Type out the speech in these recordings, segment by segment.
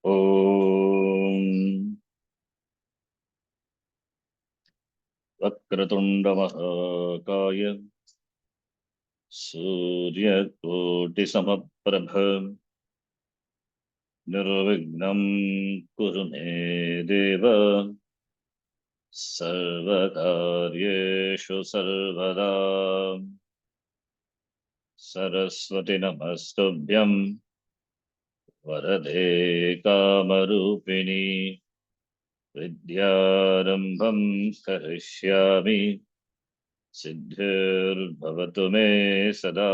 Om Vakratunda Mahakaya Surya Koti Samaprabha Nirvignam Kurume Deva Sarvakaryeshu Sarvada Saraswati Namastubhyam Varade Kamarupini Vidyarambham Karishyami Siddhir me sada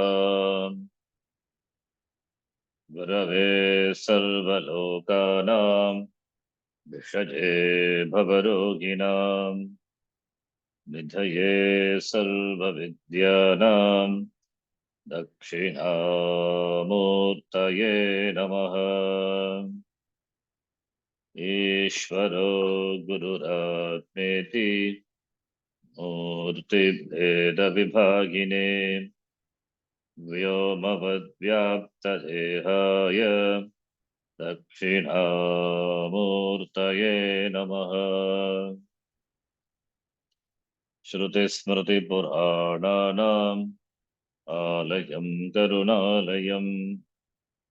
Gurave sarvalokanam Vishaje bhavaroginam Nidhaye sarvavidyanam Dakshinamurtaye namaha Ishvaro gururatmeti Murti bheda vibhagine Vyomavadvyaptadehaya Dakshinamurtaye namaha Shruti smriti purananam Alayam karunalayam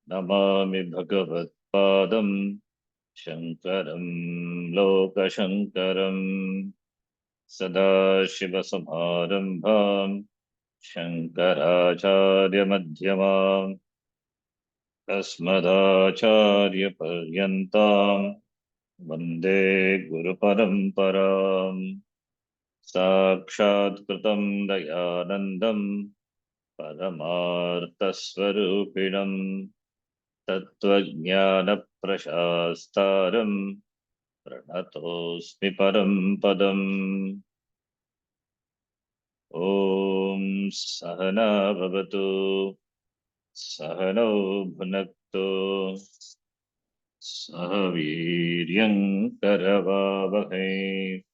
Namami bhagavad padam Shankaram lokashankaram Sadashivasamarambham Shankaracharya madhyamam Tasmadacharya paryantam Vande Guru Paramparam Sakshat Kritam Dayanandam Paramarthasvarupinam Tattvajnana Prashastaram Pranatosmi Param Padam Om Sahana Bhavatu Sahano Bhunaktu Sahaviryam Karavavakai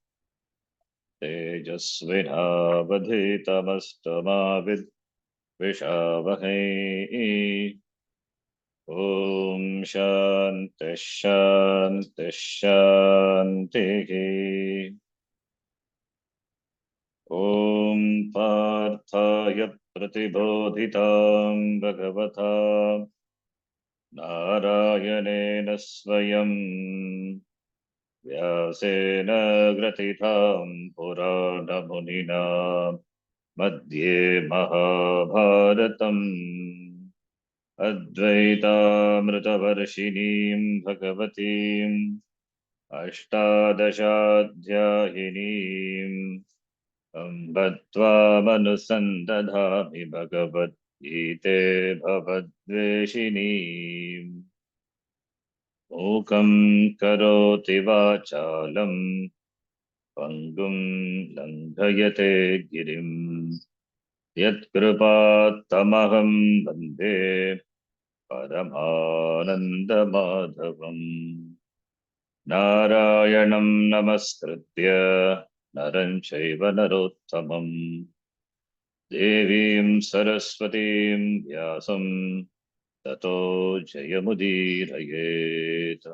Tejasvinavadhitamastu Vishavahai Om Shanti Shanti Shanti Om Parthaya Pratibodhitam Bhagavata Narayanena Swayam Vyasena Gratitam Purana Munina Madhye Mahabharatam Advaitamritavarshinim Bhagavatim Ashtadashaധ്യായിनीം Ambattvāmanusandadhāmi Bhagavad-gīte bhavadveshinīm Mūkam karoti vācālam Pangum langhayate girim Yatkrupatamaham vande Paramanandamadhavam Narayanam namaskritya Naram chaiva narottamam Devim saraswatim vyasam Tato jayamudirayet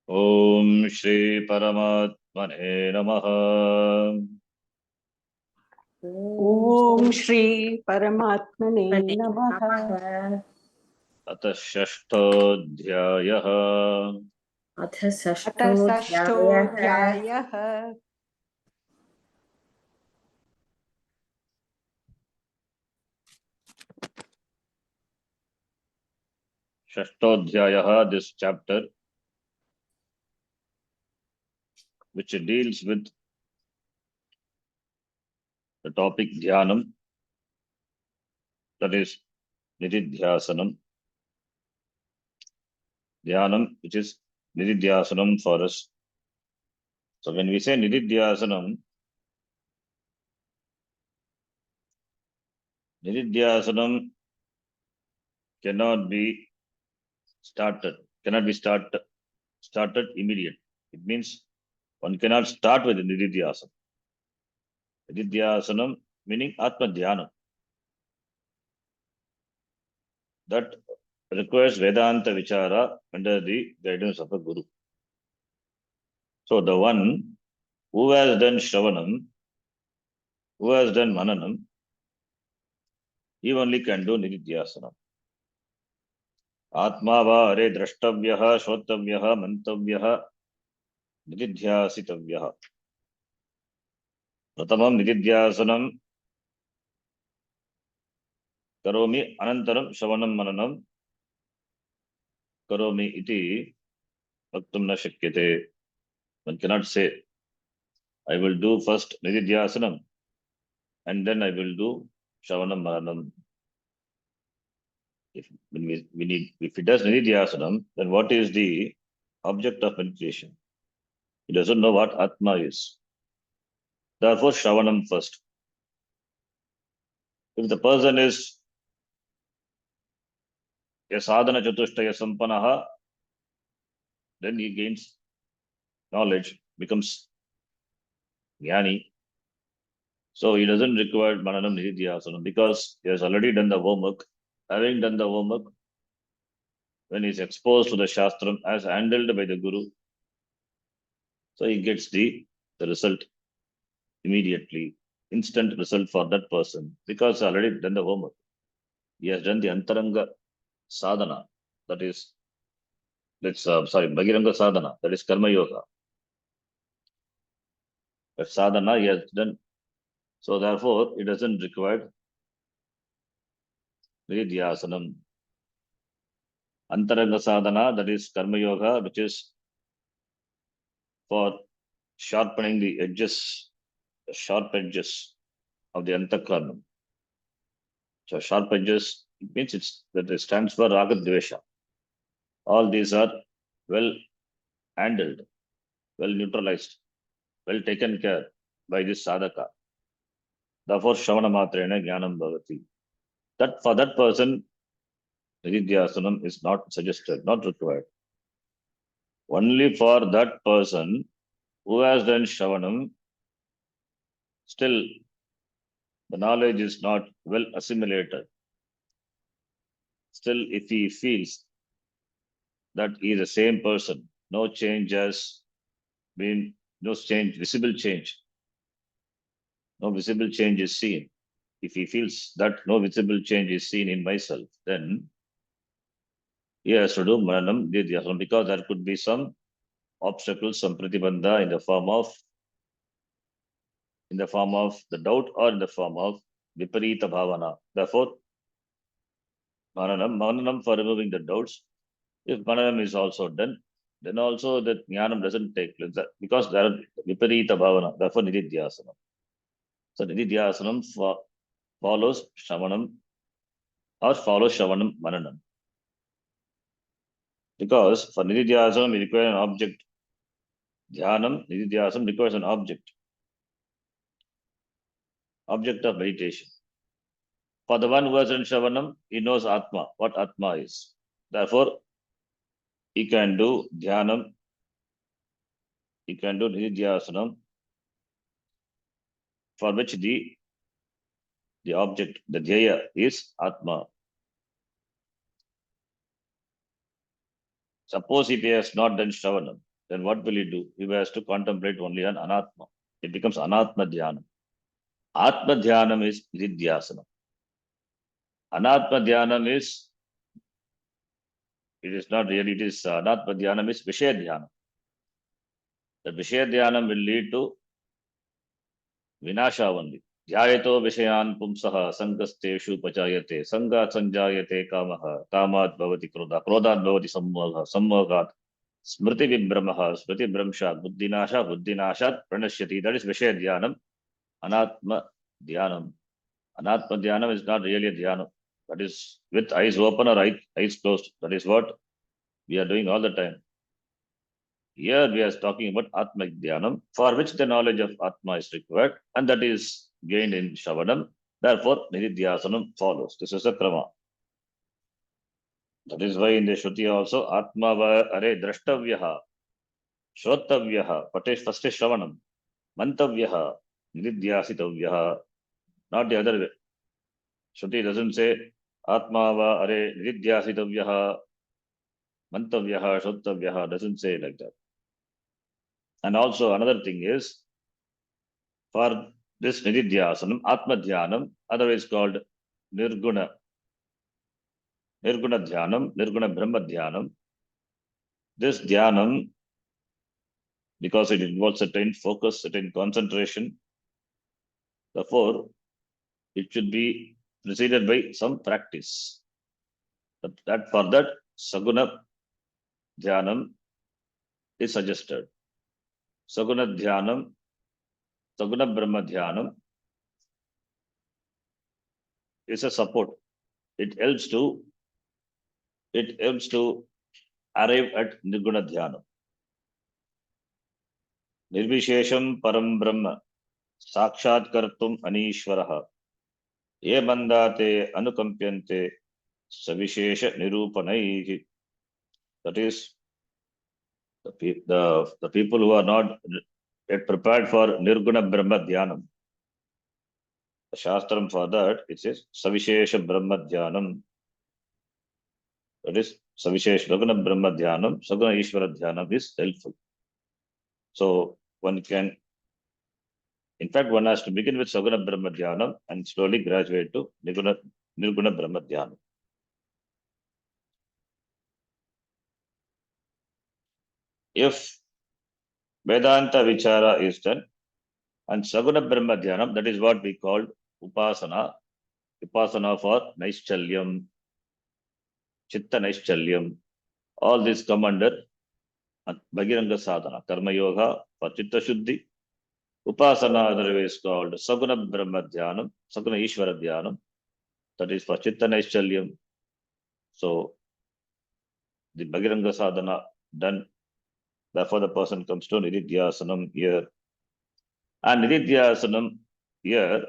Om Shri Paramatmane Namaha Om Shri Paramatmane Namaha. Atha Shashtodhyayah अथ षष्ठोऽध्यायः Shashtodhyayah, this chapter which deals with the topic Dhyanam, that is Nididhyasanam. Dhyanam, which is Nididhyasanam for us. So when we say Nididhyasanam cannot be started immediate. It means one cannot start with Nididhyasana. Nididhyasanam meaning Atma Dhyanam. That requires Vedanta Vichara under the guidance of a Guru. So the one who has done Shravanam, who has done Mananam, he only can do Nididhyasana. Atma va are drashtavyaha, shrottavyaha, mantavyaha, nididhyasitavyaha. Pratamam Nididhyasanam karomi anantaram Shravanam Mananam karomi iti vaktum na shakyate. One cannot say, I will do first Nididhyasanam and then I will do Shravanam Mananam. If he does Nididhyasanam, then what is the object of meditation? He doesn't know what Atma is. Therefore, Shravanam first. If the person is a sadhana chatushtaya sampanaha, then he gains knowledge, becomes jnani. So he doesn't require Mananam Nididhyasanam because he has already done the homework. Having done the homework, when he is exposed to the Shastram as handled by the Guru, so he gets the result immediately, instant result for that person because he already done the homework. He has done the Antaranga sadhana, that is, Bhagiranga sadhana, that is Karma Yoga. That sadhana he has done. So therefore, it doesn't require Nididhyasanam. Antaranga sadhana, that is Karma Yoga, which is for sharpening the sharp edges of the Antakaranam. So sharp edges, it means it stands for Raga Dvesha. All these are well handled, well neutralized, well taken care by this sadhaka. Therefore, Shravana Matrena Jnanam Bhavati. That for that person, Nididhyasanam is not suggested, not required. Only for that person who has done Shravanam, still the knowledge is not well assimilated. Still, if he feels that he is the same person, no change has been, no change, visible change, no visible change is seen. If he feels that no visible change is seen in myself, then he has to do Mananam Nididhyasanam because there could be some obstacles, some pratibandha in the form of the doubt or in the form of viparita bhavana. Therefore, Mananam for removing the doubts. If Mananam is also done, then also the Jnanam doesn't take place because there are viparita bhavana. Therefore, Nididhyasanam. So Nididhyasanam follows Shravanam or follows Shravanam Mananam. Because for Nididhyasanam, we require an object. Dhyanam, Nididhyasanam requires an object of meditation. For the one who has done Shravanam, he knows Atma, what Atma is. Therefore, he can do Dhyanam, he can do Nididhyasanam, for which the object, the Dhyaya is Atma. Suppose if he has not done Shravanam, then what will he do? He has to contemplate only on Anatma. It becomes Anatma Dhyanam. Atma Dhyanam is Nididhyasanam. Anatma Dhyanam is, it is not really, it is Anatma Dhyanam is Vishaya Dhyanam. The Vishaya Dhyanam will lead to Vinasha only. Dhyayato Vishayan Pumsaha Sankasteshu Pachayate Sangat Sanjayate Kamaha Kamat Bhavati Krodha Krodhat Bhavati Sammoha Sammohat Smriti Vibhramaha Smriti Bramsha Buddhinashat Pranashyati. That is Vishaya Dhyanam. Anatma Dhyanam. Anatma Dhyanam is not really a Dhyanam. That is with eyes open or eyes closed. That is what we are doing all the time. Here we are talking about Atma Dhyanam, for which the knowledge of Atma is required, and that is gained in Shravanam. Therefore, Nididhyasanam follows. This is a krama. That is why in the Shruti also, Atma va are drashtavyaha, shrottavyaha, first is Shravanam, mantavyaha, nididhyasitavyaha, not the other way. Shruti doesn't say Atma va are nididhyasitavyaha, mantavyaha, shrotavyaha, doesn't say like that. And also another thing is, for this nididhyasanam, Atma Dhyanam, otherwise called Nirguna, Nirguna Dhyanam, Nirguna Brahma Dhyanam, this Dhyanam, because it involves certain focus, certain concentration, therefore, it should be preceded by some practice. That for that, Saguna Dhyanam is suggested. Saguna Dhyanam, Saguna Brahma Dhyanam is a support. It helps to arrive at Nirguna Dhyanam. Nirvishesham Param Brahma Sakshat Kartum Anishvaraha Ye Bandate Anukampyante Savishesha Nirupanai. That is, the people who are not yet prepared for Nirguna Brahma Dhyanam. The Shastram for that, it says Savishesha Brahma Dhyanam. That is, Savishesh Saguna Brahma Dhyanam, Saguna Ishvara Dhyanam is helpful. So one can, in fact, one has to begin with Saguna Brahma Dhyanam and slowly graduate to Nirguna Brahma Dhyanam. If Vedanta Vichara is done and Saguna Brahma Dhyanam, that is what we called Upasana, Upasana for Naischalya, Chitta Naischalya, all these come under Bhagiranga Sadhana, Karma Yoga for Chitta Shuddhi, Upasana otherwise called Saguna Brahma Dhyanam, Saguna Ishvara Dhyanam, that is for Chitta Naischalya. So the Bhagiranga Sadhana done, therefore the person comes to Nididhyasanam here. And Nididhyasanam here,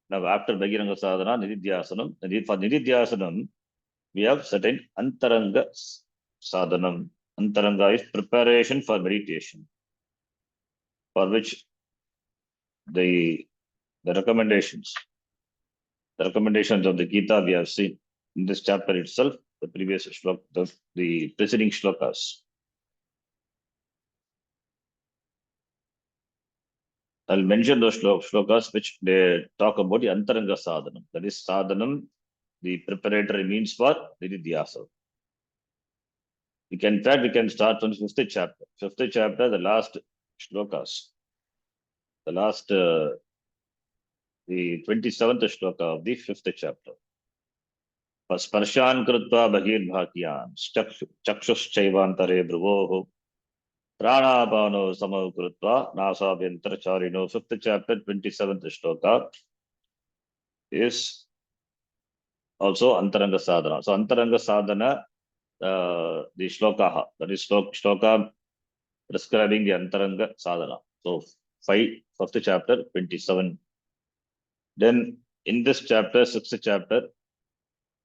now after Bhagiranga Sadhana, Nididhyasanam, for Nididhyasanam, we have certain Antaranga Sadhanam. Antaranga is preparation for meditation, for which the recommendations of the Gita we have seen in this chapter itself, the previous shlok, the preceding shlokas. I'll mention those shlokas which they talk about the Antaranga Sadhanam. That is Sadhanam, the preparatory means for Nididhyasa. In fact, we can start from the fifth chapter. Fifth chapter, the last shlokas. The last, the 27th shloka of the fifth chapter. Sparshan krutva bhagir bhakyan, chakshushchaivantare bhruvoho, pranapano samo krutva, nasa vyantaracharino. Fifth chapter, 27th shloka is also Antaranga Sadhana. So Antaranga Sadhana, the shloka, that is shloka prescribing the Antaranga Sadhana. So fifth chapter, 27. Then in this chapter, sixth chapter,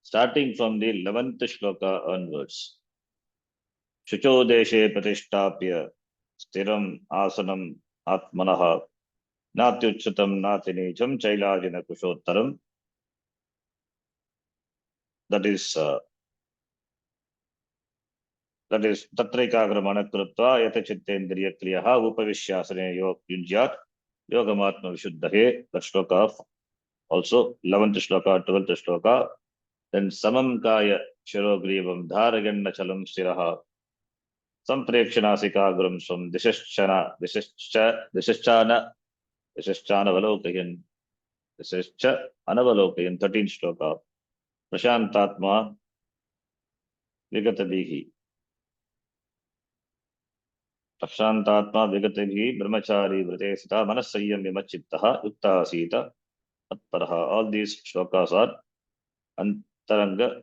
starting from the 11th shloka onwards, Shucho deshe pratishtapya stiram asanam atmanaha natyuchatam natinijam chailajina kushottaram. That is tatraikagramana krutva yata chittendriya kriyaha upavishyasane yunjyat yogamatma vishuddhahe. That shloka also 11th shloka, 12th shloka. Then samam kaya shirogrivam dharaganna chalam stiraha samprekshanasikagram swam dishashchana valokyan dishascha anavalokayan. 13th shloka. Prashantatma vigatabihi. Prashantatma vigatabihi brahmachari vrite sita manasayyam vimachittaha yukta sita atparaha. All these shlokas are Antaranga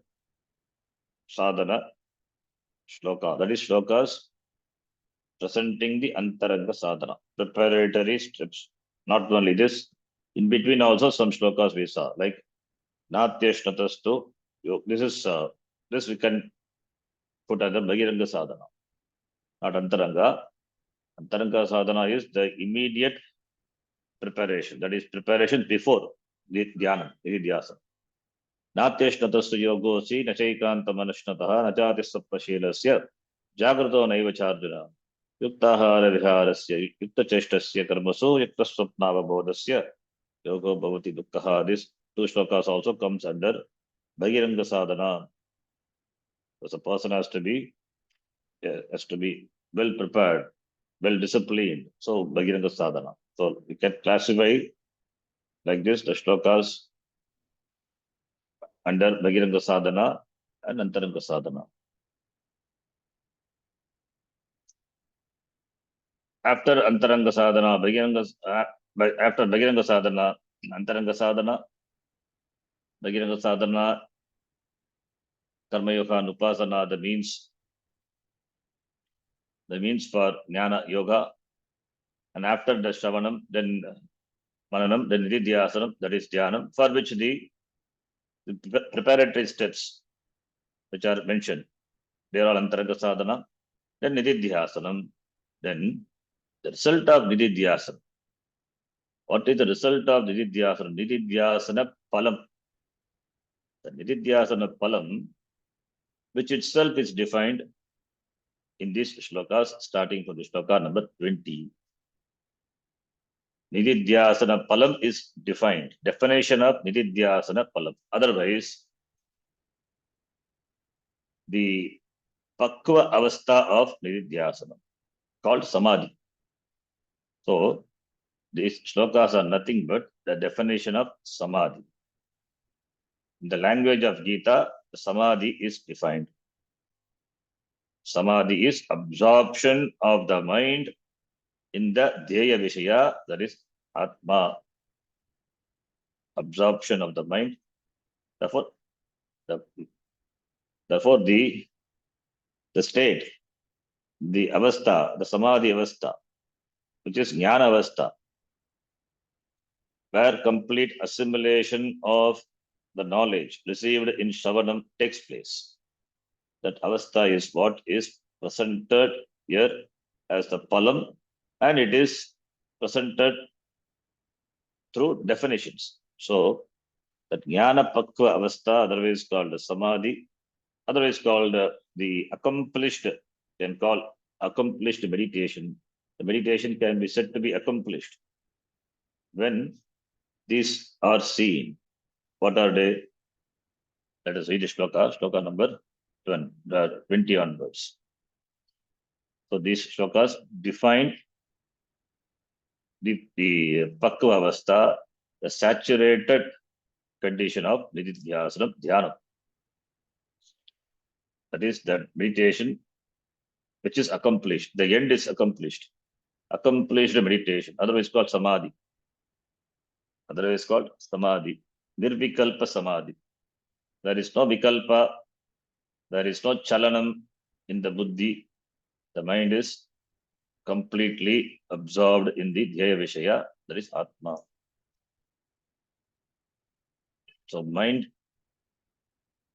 Sadhana shloka. That is shlokas presenting the Antaranga Sadhana, preparatory steps. Not only this, in between also some shlokas we saw, like Natyashnatastu. This we can put as the Bhagiranga Sadhana, not Antaranga. Antaranga Sadhana is the immediate preparation. That is preparation before the dhyana, nididhyasana. Natyeshnatastu yogosi nachaikantam anushnataha nachati sattvaशीलस्य जागृतो नैव चार्जुन युक्ताहार विहारस्य युक्तचेष्टस्य कर्मसु युक्तस्वप्नावबोधस्य yogo bhavati dukkha. This two shlokas also comes under Bhagiranga sadhana. So the person has to be well prepared, well disciplined. So Bhagiranga sadhana. So we can classify like this the shlokas under Bhagiranga sadhana and Antaranga sadhana. After Antaranga sadhana, after Bhagiranga sadhana, Antaranga sadhana, Bhagiranga sadhana, Karma Yoga and Upasana, the means for Jnana Yoga. And after the Shravanam, then Mananam, then Nididhyasanam, that is Dhyanam, for which the preparatory steps which are mentioned, they are all Antaranga sadhana, then Nididhyasanam, then the result of Nididhyasana. What is the result of Nididhyasana? Nididhyasana Palam. The Nididhyasana Palam, which itself is defined in these shlokas, starting from the shloka number 20. Nididhyasana Palam is defined. Definition of Nididhyasana Palam. Otherwise, the Pakva Avastha of Nididhyasana, called Samadhi. So, these shlokas are nothing but the definition of Samadhi. In the language of Gita, Samadhi is defined. Samadhi is absorption of the mind in the Dheya Vishaya, that is Atma. Absorption of the mind. Therefore, the state, the Avastha, the Samadhi Avastha, which is Jnana Avastha, where complete assimilation of the knowledge received in Shravanam takes place. That Avastha is what is presented here as the Palam, and it is presented through definitions. So, that Jnana Pakva Avastha, otherwise called the Samadhi, otherwise called the accomplished, can call accomplished meditation. The meditation can be said to be accomplished when these are seen. What are they? Let us read the shloka number 20 onwards. So these shlokas define the Pakva Avastha, the saturated condition of Nididhyasana Dhyana. That is that meditation which is accomplished. The end is accomplished. Accomplished meditation, otherwise called Samadhi. Otherwise called Samadhi. Nirvikalpa Samadhi. There is no vikalpa, there is no chalanam in the buddhi. The mind is completely absorbed in the Dhyaya Vishaya, that is Atma. So mind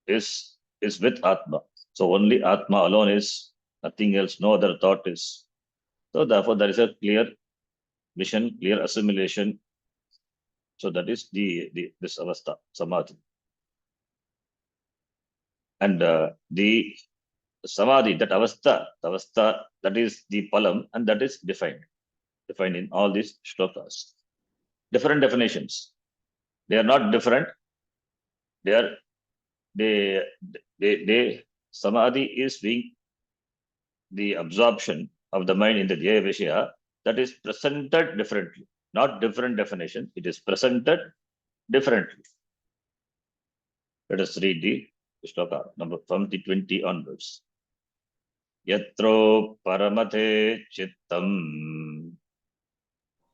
is with Atma. So only Atma alone is, nothing else, no other thought is. So therefore there is a clear vision, clear assimilation. So that is this avastha, Samadhi. And the Samadhi, that avastha, that is the Palam, and that is defined in all these shlokas. Different definitions. They are not different. Samadhi is being the absorption of the mind in the Dhyaya Vishaya, that is presented differently. Not different definition, it is presented differently. Let us read the shloka number from the 20 onwards. Yatro paramate chittam.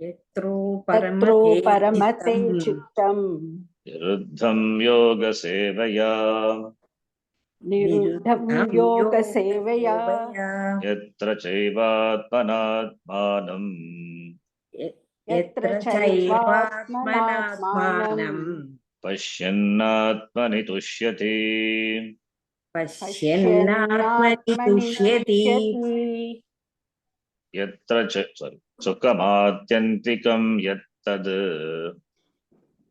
Yatro paramate chittam. Niruddham yoga sevaya. Niruddham yoga sevaya. Yatra chaivatmanatmanam. Yatra chaivatmanatmanam. Pashyannatmani tushyati. Pashyannatmani tushyati. Yatra sukhamadyantikam yat tad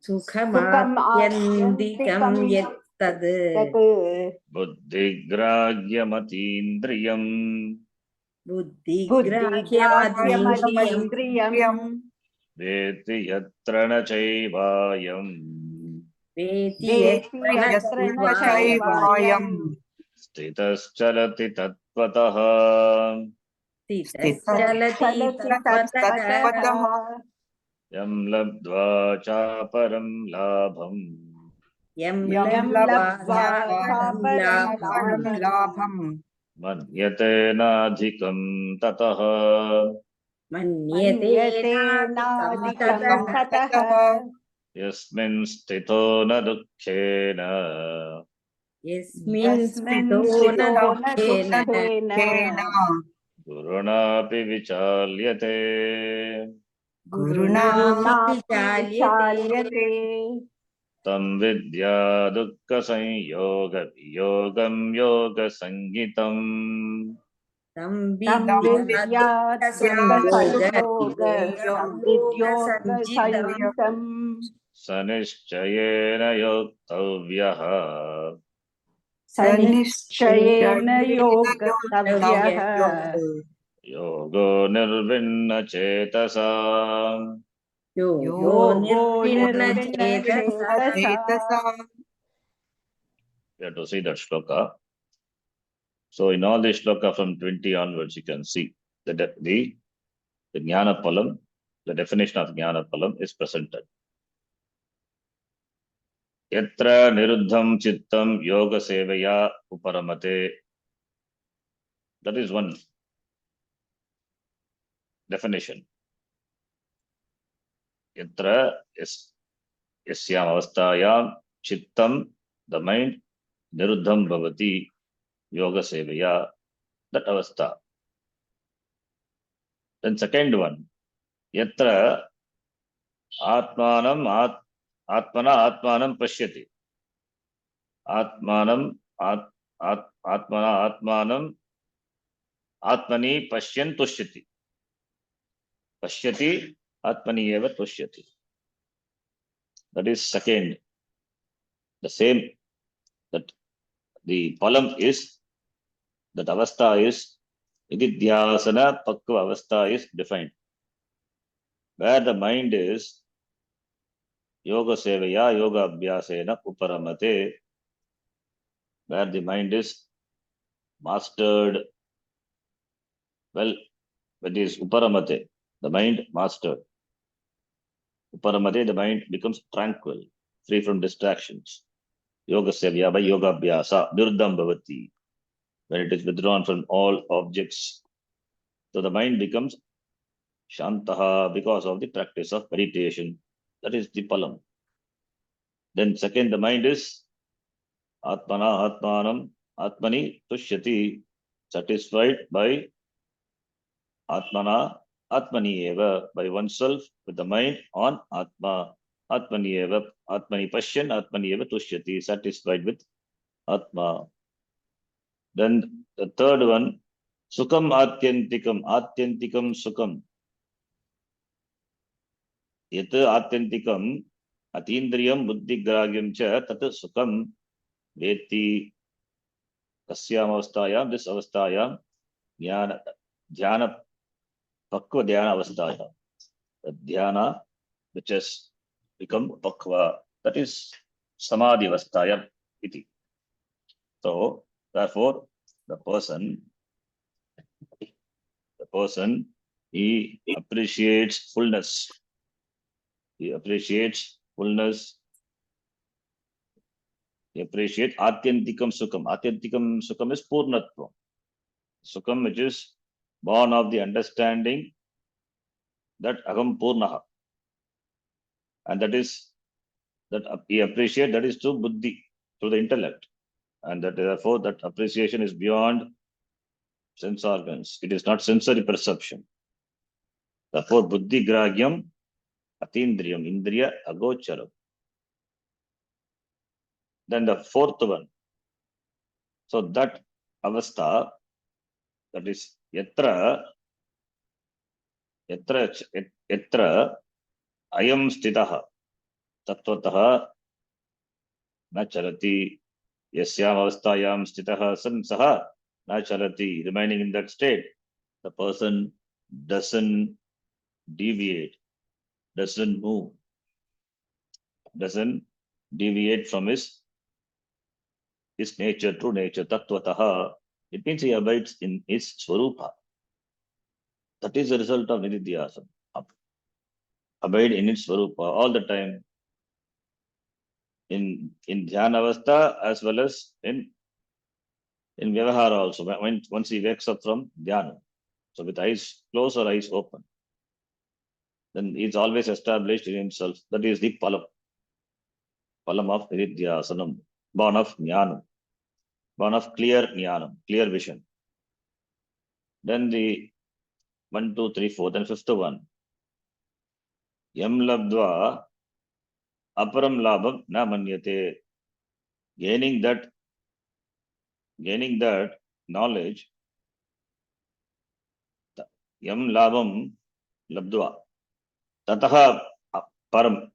सुखमात्यन्तिकं यत् तद् buddhigrahyamatīndriyam बुद्धिग्राह्यमतीन्द्रियं veti yatra na chaivaayam वेति यत्र न यत्र चैवायम् चैवायम् स्थितश्चलति तत्त्वतः स्थितश्चलति तत्त्वतः यं लब्ध्वा चापरं लाभम् यं यं लब्ध्वा लब्ध्वा चापरं लाभम् लाभम् मन्यते नाधिकं ततः मन्यते नाधिकं ततः यस्मिन् स्थितो न दुःखेन यस्मिन् स्थितो न दुःखेन गुरुणापि विचाल्यते गुरुणापि विचाल्यते तं विद्या दुःखसंयोगवियोगं योगसंज्ञितम् तं विद्या दुःखसंयोगसंयुक्तं स निश्चयेन योक्तव्यः सनिश्चयेन योक्तव्यः योगो निर्विण्णचेतसा योगो निर्विण्णचेतसा You have to see that shloka. So in all the shloka from 20 onwards, you can see that the jnana palam, the definition of jnana palam is presented. Yatra niruddham chittam yoga sevaya uparamate. That is one definition. Yatra is yasyam avastayam chittam, the mind, niruddham bhavati yoga sevaya, that avastha. Then second one, yatra atmanam atmana atmanam pashyati. Atmanam atmana atmanam atmani pashyan tushyati. Pashyati atmani eva tushyati. That is second. The same, that the palam is, that avastha is, nididhyasana pakva avastha is defined. Where the mind is yoga sevaya yoga abhyasena uparamate, where the mind is mastered, well, that is uparamate, the mind mastered. Uparamate, the mind becomes tranquil, free from distractions. Yoga sevya by yoga abhyasa, niruddham bhavati, when it is withdrawn from all objects. So the mind becomes shantaha because of the practice of meditation. That is the palam. Then second, the mind is atmana atmanam atmani tushyati, satisfied by atmana atmani eva, by oneself with the mind on atma. Atmani eva, atmani pashyan, atmani eva tushyati, satisfied with atma. Then the third one, sukham atyantikam sukham. Yat atyantikam atindriyam buddhigrahyam cha tat sukham veti kasyam avasthayam, this avasthayam, dhyana pakva dhyana avasthayam. The dhyana which has become pakva, that is samadhi avasthayam iti. So therefore the person, he appreciates fullness. He appreciates fullness. He appreciates atyantikam sukham. Atyantikam sukham is purnatva. Sukham which is born of the understanding that aham purnaha. And that is, that he appreciates, that is through buddhi, through the intellect. And that therefore that appreciation is beyond sense organs. It is not sensory perception. Therefore buddhi grahyam atindriyam, indriya agocharam. Then the fourth one. So that avastha, that is yatra ayam stitaha tattvataha na chalati. Yasyam avasthayam stitaha san saha na chalati. Remaining in that state, the person doesn't deviate, doesn't move, doesn't deviate from his nature, true nature, tattvataha. It means he abides in his swarupa. That is the result of nididhyasana. Abide in its swarupa all the time in dhyana avastha as well as in vyavahara also. Once he wakes up from dhyana, so with eyes closed or eyes open, then he's always established in himself. That is the palam of nididhyasanam, born of jnanam, born of clear jnanam, clear vision. Then the 1, 2, 3, 4, then fifth one. Yam labdva aparam labham na manyate. Gaining that knowledge, yam labham labdva tataha param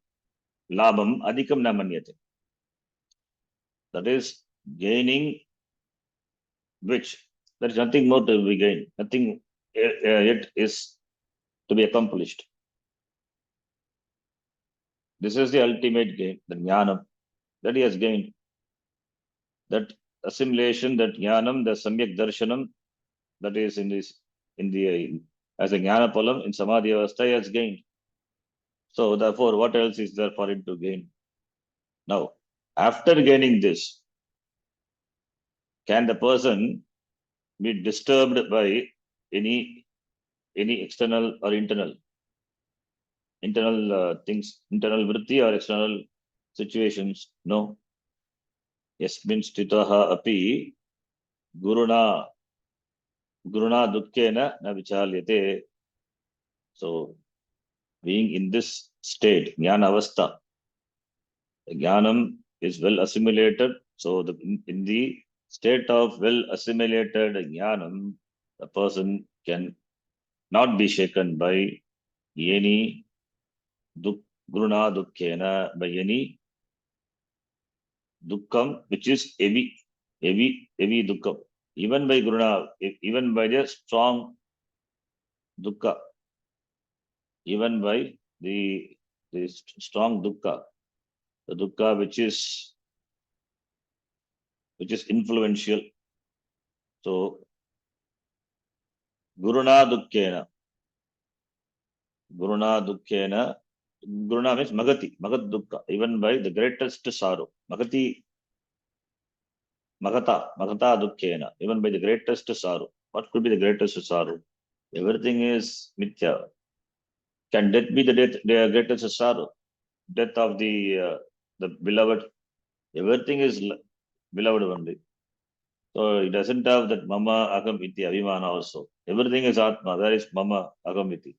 labham adhikam na manyate. That is gaining which there is nothing more to be gained, nothing yet is to be accomplished. This is the ultimate gain, the jnanam that he has gained. That assimilation, that jnanam, the samyak darshanam, that is in the as a jnana palam in samadhi avastha he has gained. So therefore, what else is there for him to gain? Now, after gaining this, can the person be disturbed by any external or internal things, internal vritti or external situations? No. Yasmin stitaha api guruna dukkena na vichalyate. So, being in this state, jnana avastha, jnanam is well assimilated. So, in the state of well assimilated jnanam, the person can not be shaken by any guruna dukkena, by any dukkam, which is heavy dukkam. Even by guruna, even by the strong dukkha, even by the strong dukkha, the dukkha which is influential. So guruna dukkena, guruna means magat dukkha, even by the greatest sorrow. Magata dukkena, even by the greatest sorrow. What could be the greatest sorrow? Everything is mithya. Can death be the greatest sorrow? Death of the beloved. Everything is beloved only. So it doesn't have that mama agam iti abhimana also. Everything is atma. There is mama agam iti.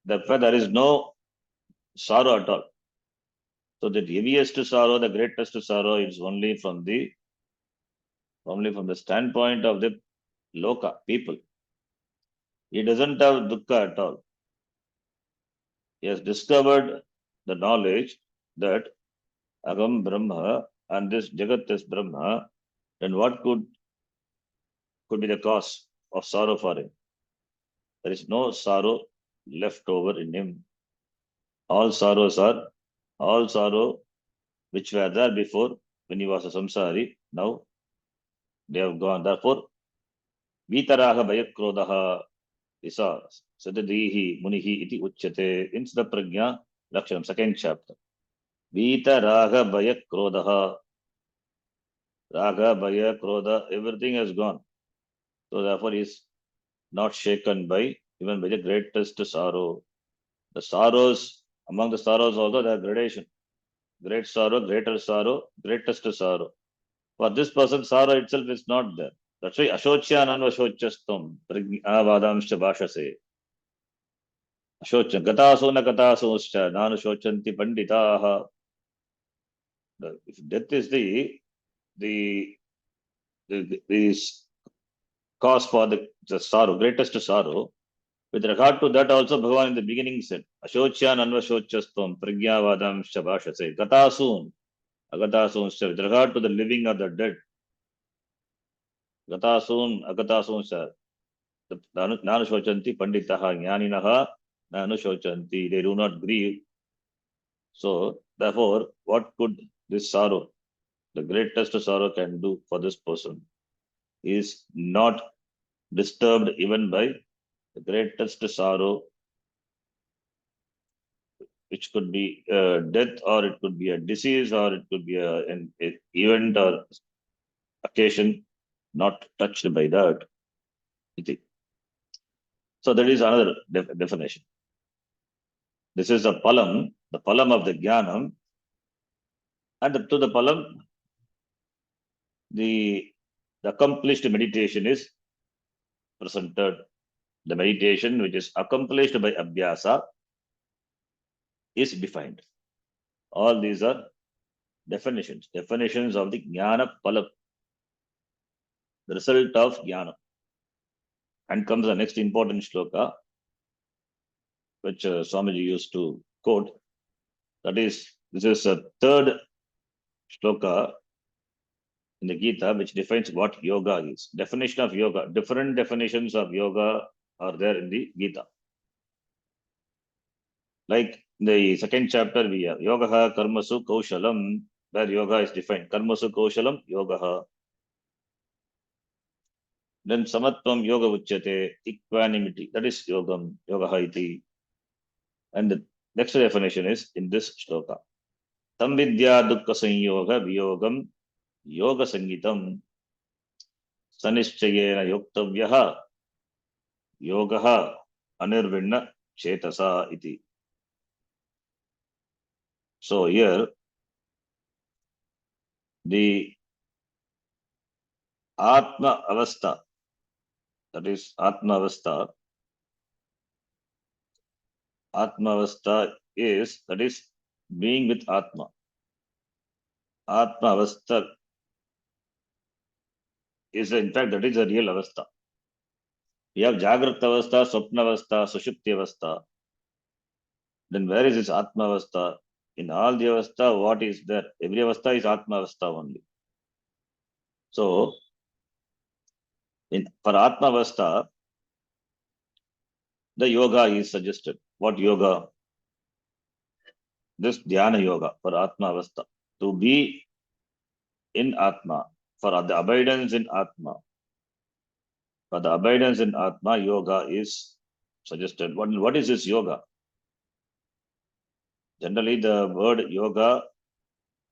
Therefore, there is no sorrow at all. So the heaviest sorrow, the greatest sorrow is only from the standpoint of the loka, people. He doesn't have dukkha at all. He has discovered the knowledge that agam brahma and this jagat is brahma. Then what could be the cause of sorrow for him? There is no sorrow left over in him. All sorrow which were there before when he was a samsari, now they have gone. Therefore, vitaraha bayakrodaha isa sadadihi munihi iti uchyate. In the prajna lakshanam, second chapter. Vitaraha bayakrodaha. Raga, baya, krodha, everything has gone. So therefore he is not shaken by even by the greatest sorrow. The sorrows, among the sorrows also there are gradation. Great sorrow, greater sorrow, greatest sorrow. For this person, sorrow itself is not there. That's why ashochya nanvashochastam prajnavadamscha bhashase. Ashochya gataso na gatasoscha nanu shochanti panditaha. If death is the cause for the sorrow, greatest sorrow, With regard to that also, Bhagavan in the beginning said, Ashocyan anvashochastam pragyavadam shabashase gatasun agatasun. With regard to the living or the dead, gatasun agatasun sir. Nanushocanti panditaha jnaninaha nanushocanti. They do not grieve. So, therefore, what could this sorrow, the greatest sorrow can do for this person, is not disturbed even by the greatest sorrow, which could be death, or it could be a disease, or it could be an event or occasion, not touched by that. So that is another definition. This is the palam of the jnanam, and to the palam, the accomplished meditation is presented. The meditation which is accomplished by abhyasa is defined. All these are definitions of the jnana palam, the result of jnana. And comes the next important shloka, which Swamiji used to quote. That is, this is a third shloka in the Gita, which defines what yoga is. Definition of yoga. Different definitions of yoga are there in the Gita. Like the second chapter, we have yoga karmasu kaushalam, where yoga is defined. Karmasu kaushalam yoga. Then samatvam yoga uchyate, equanimity. That is yogam, yoga iti. And the next definition is in this shloka. Samvidya dukkha sanyoga viyogam yoga sangitam sanischayena yoktavyaha yogaha anirvinna chetasa iti. So here, the Atma Avastha, that is Atma Avastha is, that is being with Atma. Atma Avastha is, in fact, that is a real Avastha. We have Jagrata Avastha, Swapna Avastha, Sushupti Avastha. Then where is this Atma Avastha? In all the Avastha, what is there? Every Avastha is Atma Avastha only. So, for Atma Avastha, the yoga is suggested. What yoga? This Dhyana Yoga for Atma Avastha. To be in Atma, for the abidance in Atma. For the abidance in Atma, yoga is suggested. What is this yoga? Generally, the word yoga,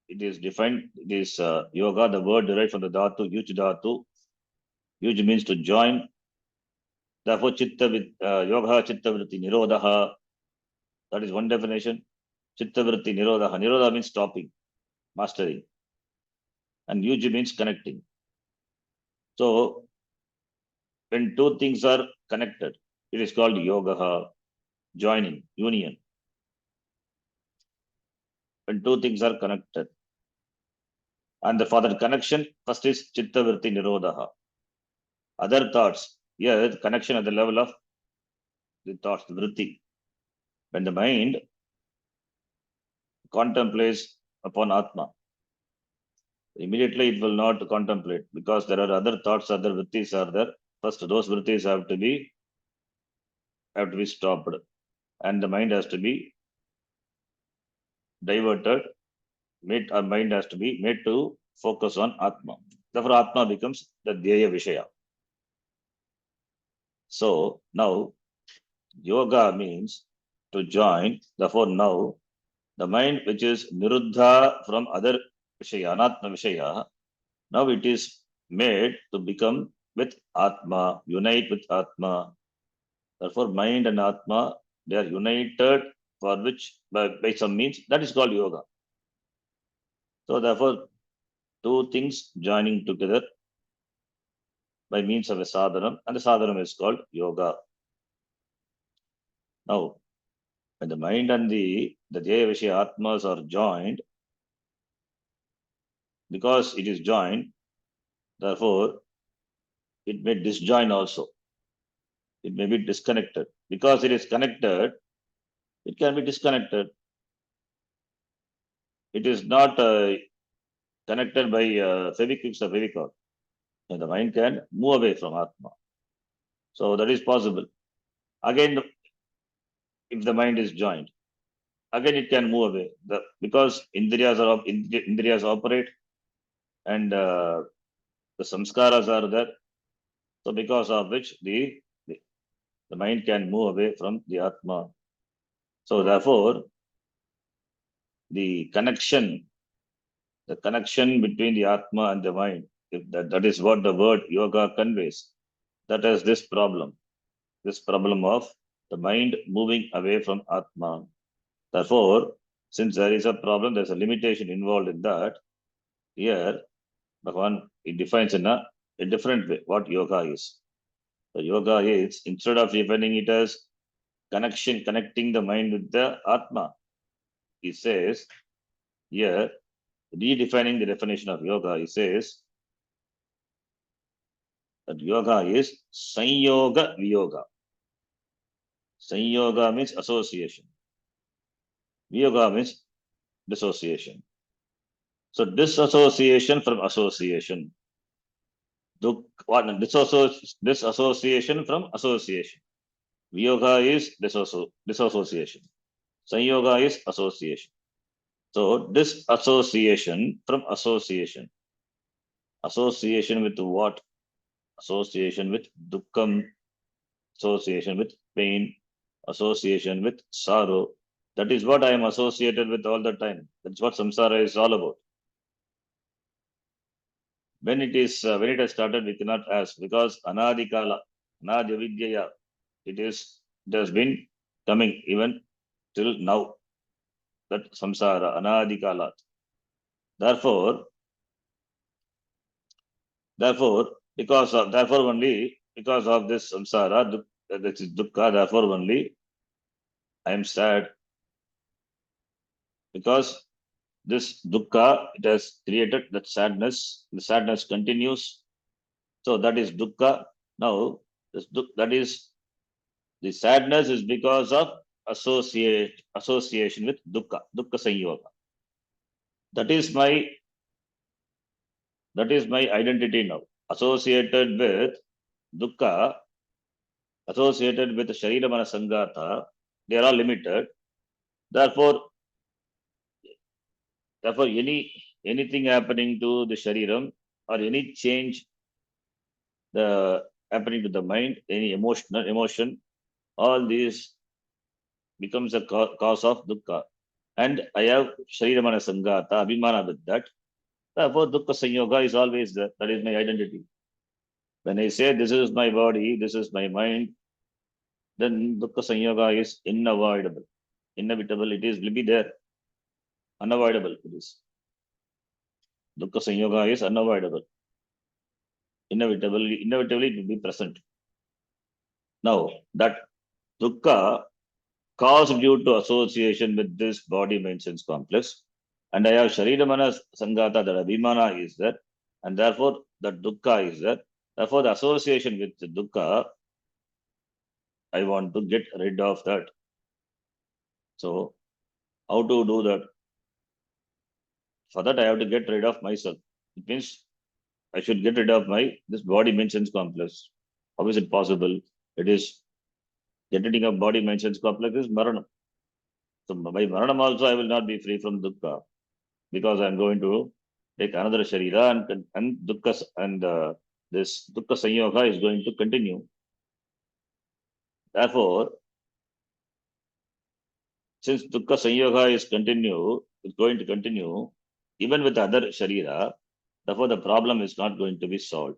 it is defined, it is yoga, the word derived from the dhatu, yuj dhatu. Yuj means to join. Therefore, yoga chitta vritti nirodha. That is one definition. Chitta vritti nirodha. Nirodha means stopping, mastering. And yuj means connecting. So, when two things are connected, it is called yoga, joining, union. When two things are connected. And for that connection, first is chitta vritti nirodha. Other thoughts, here the connection at the level of the thoughts, the vritti. When the mind contemplates upon Atma, immediately it will not contemplate because there are other thoughts, other vrittis are there. First, those vrittis have to be stopped, and the mind has to be diverted. Our mind has to be made to focus on Atma. Therefore, Atma becomes the Dhyaya Vishaya. So now, yoga means to join. Therefore, now the mind which is niruddha from other Vishaya, Anatma Vishaya, now it is made to become with Atma, unite with Atma. Therefore, mind and Atma, they are united, for which by some means, that is called yoga. So therefore, two things joining together by means of a sadhanam, and the sadhanam is called yoga. Now, when the mind and the Dhyaya Vishaya Atmas are joined, because it is joined, therefore, it may disjoin also. It may be disconnected. Because it is connected, it can be disconnected. It is not connected by Fevikwik or Fevicol. And the mind can move away from Atma. So that is possible. Again, if the mind is joined, again it can move away. Because Indriyas operate and the samskaras are there. So because of which the mind can move away from the Atma. So therefore, the connection between the Atma and the mind, if that is what the word yoga conveys. That is this problem of the mind moving away from Atma. Therefore, since there is a problem, there's a limitation involved in that. Here, Bhagavan, it defines in a different way what yoga is. The yoga is, instead of defining it as connecting the mind with the Atma, he says, here, redefining the definition of yoga, he says that yoga is Sanyoga Viyoga. Sanyoga means association. Viyoga means dissociation. So disassociation from association. Disassociation from association. Viyoga is disassociation. Sanyoga is association. So disassociation from association. Association with what? Association with dukkam, association with pain, association with sorrow. That is what I am associated with all the time. That's what samsara is all about. When it has started, we cannot ask, because anadikala, anadyavidyaya, it has been coming even till now. That samsara, anadikalat. Therefore, because of this samsara, that is dukkha, therefore only I am sad, because this dukkha, it has created that sadness. The sadness continues. So that is dukkha. Now, that is the sadness is because of association with dukkha sanyoga. That is my identity now. Associated with dukkha, associated with sharira mana sangata, they are all limited. Therefore, anything happening to the shariram, or any change happening to the mind, any emotion, all these becomes a cause of dukkha. And I have Shariramana Sangata, Abhimana with that. Therefore, Dukkha Sanyoga is always there. That is my identity. When I say this is my body, this is my mind, then Dukkha Sanyoga is unavoidable. Inevitable, it will be there. Unavoidable, it is. Dukkha Sanyoga is unavoidable. Inevitably, it will be present. Now, that Dukkha caused due to association with this body mind sense complex, and I have Shariramana Sangata, that Abhimana is there, and therefore the dukkha is there. Therefore, the association with the dukkha, I want to get rid of that. So, how to do that? For that, I have to get rid of myself. It means I should get rid of this body mind sense complex. How is it possible? It is getting rid of body mind sense complex is maranam. So by maranam also I will not be free from dukkha, because I am going to take another sharira, and dukkha, and this dukkha sanyoga is going to continue. Therefore, since dukkha sanyoga is going to continue even with other sharira, therefore the problem is not going to be solved.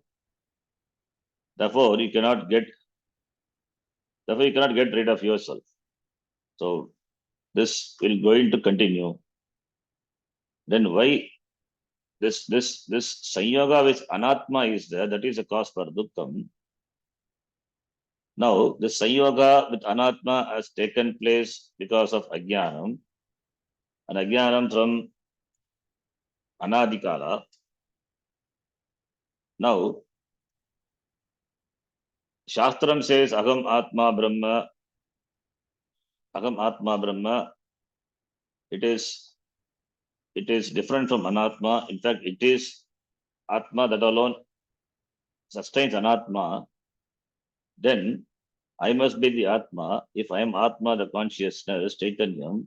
Therefore, you cannot get rid of yourself. So this will going to continue. Then why this sanyoga with anatma is there? That is a cause for dukkham. Now, the sanyoga with anatma has taken place because of ajnanam, and ajnanam from anadikala. Now, Shastram says Aham Atma Brahma. Aham Atma Brahma. It is different from Anatma. In fact, it is Atma that alone sustains Anatma. Then I must be the Atma. If I am Atma, the consciousness, Chaitanyam,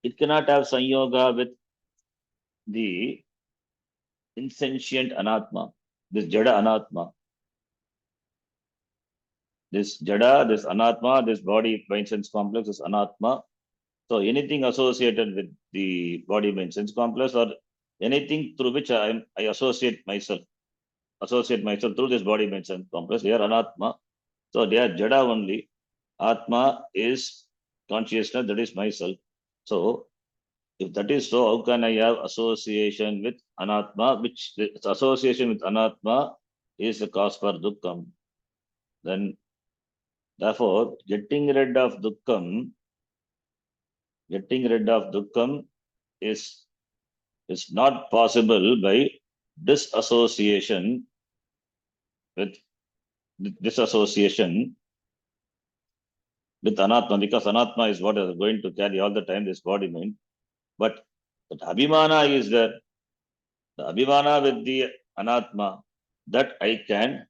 it cannot have Sanyoga with the insentient Anatma, this Jada Anatma. This Jada, this Anatma, this body mind sense complex is Anatma. So anything associated with the body mind sense complex or anything through which I associate myself through this body mind sense complex, they are Anatma. So they are Jada only. Atma is consciousness, that is myself. So if that is so, how can I have association with Anatma, which the association with Anatma is the cause for Dukkham? Then, therefore, getting rid of Dukkham is not possible by disassociation with Anatma, because Anatma is what is going to carry all the time this body mind. But that Abhimana is there. The Abhimana with the Anatma, that I can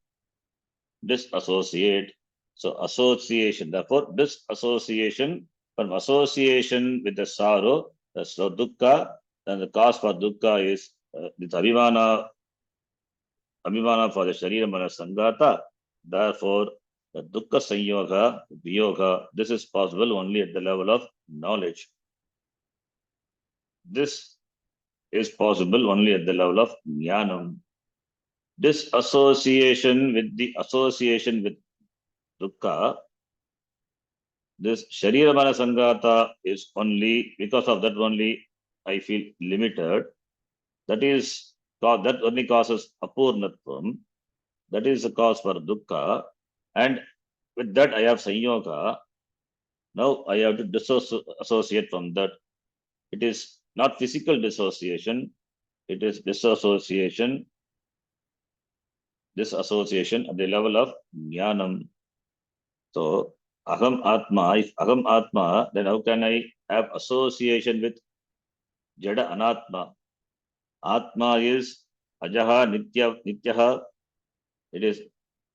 disassociate. So association, therefore disassociation, from association with the sorrow, the so dukkha, then the cause for dukkha is this Abhimana for the Sharira Mana Sangata. Therefore, the dukkha sanyoga, viyoga, this is possible only at the level of knowledge. This is possible only at the level of jnanam. Disassociation with dukkha, this Sharira Mana Sangata is only, because of that only I feel limited. That only causes apurnatvam. That is the cause for dukkha. And with that I have sanyoga. Now I have to disassociate from that. It is not physical dissociation. It is disassociation at the level of jnanam. So Aham Atma, if Aham Atma, then how can I have association with Jada Anatma? Atma is Ajaha Nityaha. It is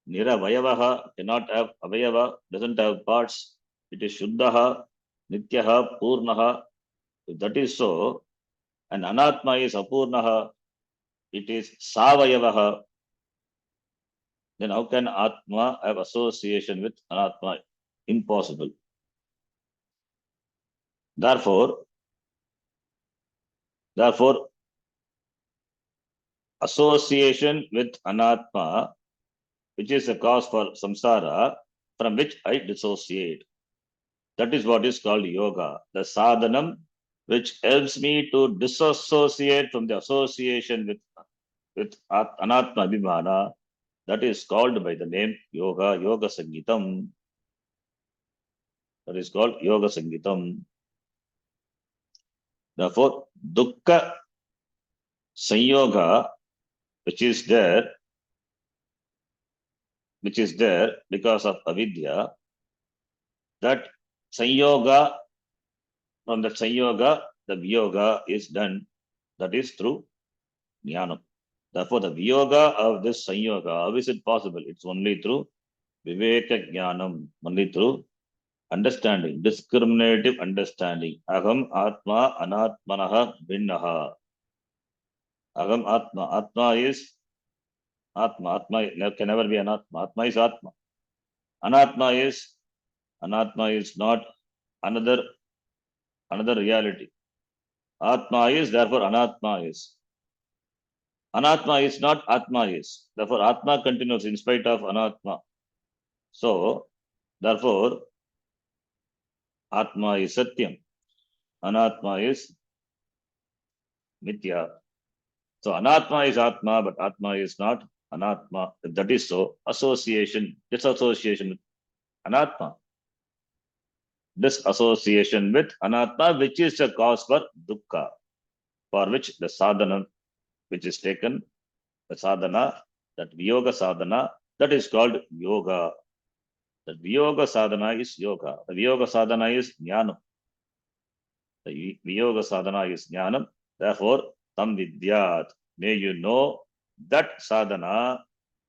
Niravayavaha, cannot have Avayava, doesn't have parts. It is Shuddhaha, Nityaha, Purnaha. If that is so, and Anatma is Apurnaha, it is Savayavaha, then how can Atma have association with Anatma? Impossible. Therefore, association with Anatma, which is the cause for samsara, from which I dissociate. That is what is called yoga, the sadhanam, which helps me to disassociate from the association with Anatma Abhimana. That is called by the name yoga, yoga sangitam. That is called yoga sangitam. Therefore, dukkha sanyoga, which is there because of avidya, that sanyoga, from that sanyoga, the viyoga is done. That is through jnanam. Therefore, the viyoga of this sanyoga, how is it possible? It's only through viveka jnanam, only through understanding, discriminative understanding. Aham atma anatmanaha binnaha. Aham atma. Atma is atma. Atma can never be anatma. Atma is atma. Anatma is not another reality. Atma is, therefore anatma is. Anatma is not atma is. Therefore atma continues in spite of anatma. So therefore atma is satyam. Anatma is mithya. So anatma is atma, but atma is not anatma. If that is so, disassociation with anatma. Disassociation with anatma, which is the cause for dukkha, for which the sadhana which is taken, the sadhana, that viyoga sadhana, That is called yoga. The Viyoga sadhana is yoga. The Viyoga sadhana is jnanam. The Viyoga sadhana is jnanam. Therefore, tam vidyat. May you know that sadhana,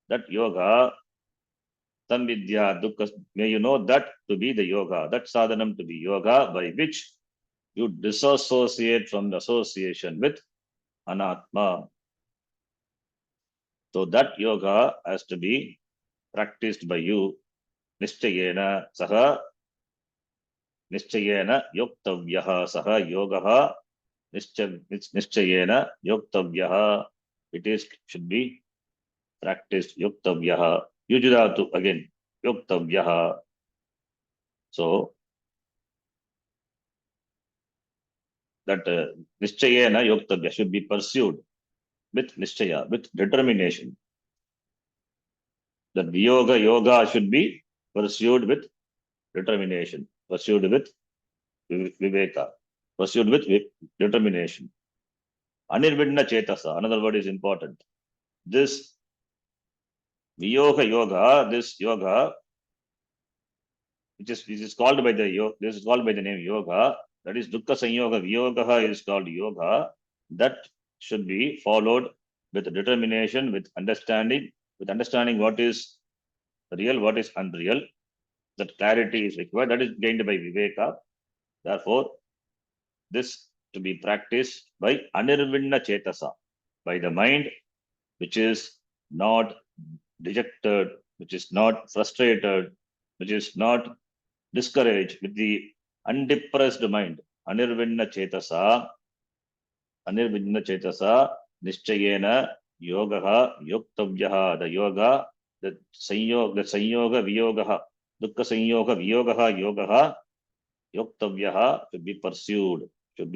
that yoga, tam vidyat dukkha. May you know that to be the yoga, that sadhanam to be yoga by which you disassociate from the association with anatma. So that yoga has to be practiced by you. Nishchayena saha निश्चयेन योक्तव्यः सः योगः निश्चयेन योक्तव्यः. It is should be practiced. Yoktavyaha. Yujudatu again. Yoktavyaha. So that nischayena yoktavya should be pursued with nischaya, with determination. That viyoga yoga should be pursued with determination, pursued with viveka, pursued with determination. Anirvidna chetasa, another word is important. This Viyoga yoga, this yoga, which is called by the yoga, this is called by the name yoga. That is dukkha sanyoga. Viyoga is called yoga. That should be followed with determination, with understanding what is real, what is unreal. That clarity is required. That is gained by viveka. Therefore, this to be practiced by anirvinna chetasa, by the mind which is not dejected, which is not frustrated, which is not discouraged, with the undepressed mind. Anirvinna chetasa, nischayena yogaha yoktavyaha. The yoga, the sanyoga viyogaha, dukkha sanyoga viyogaha yogaha yoktavyaha should be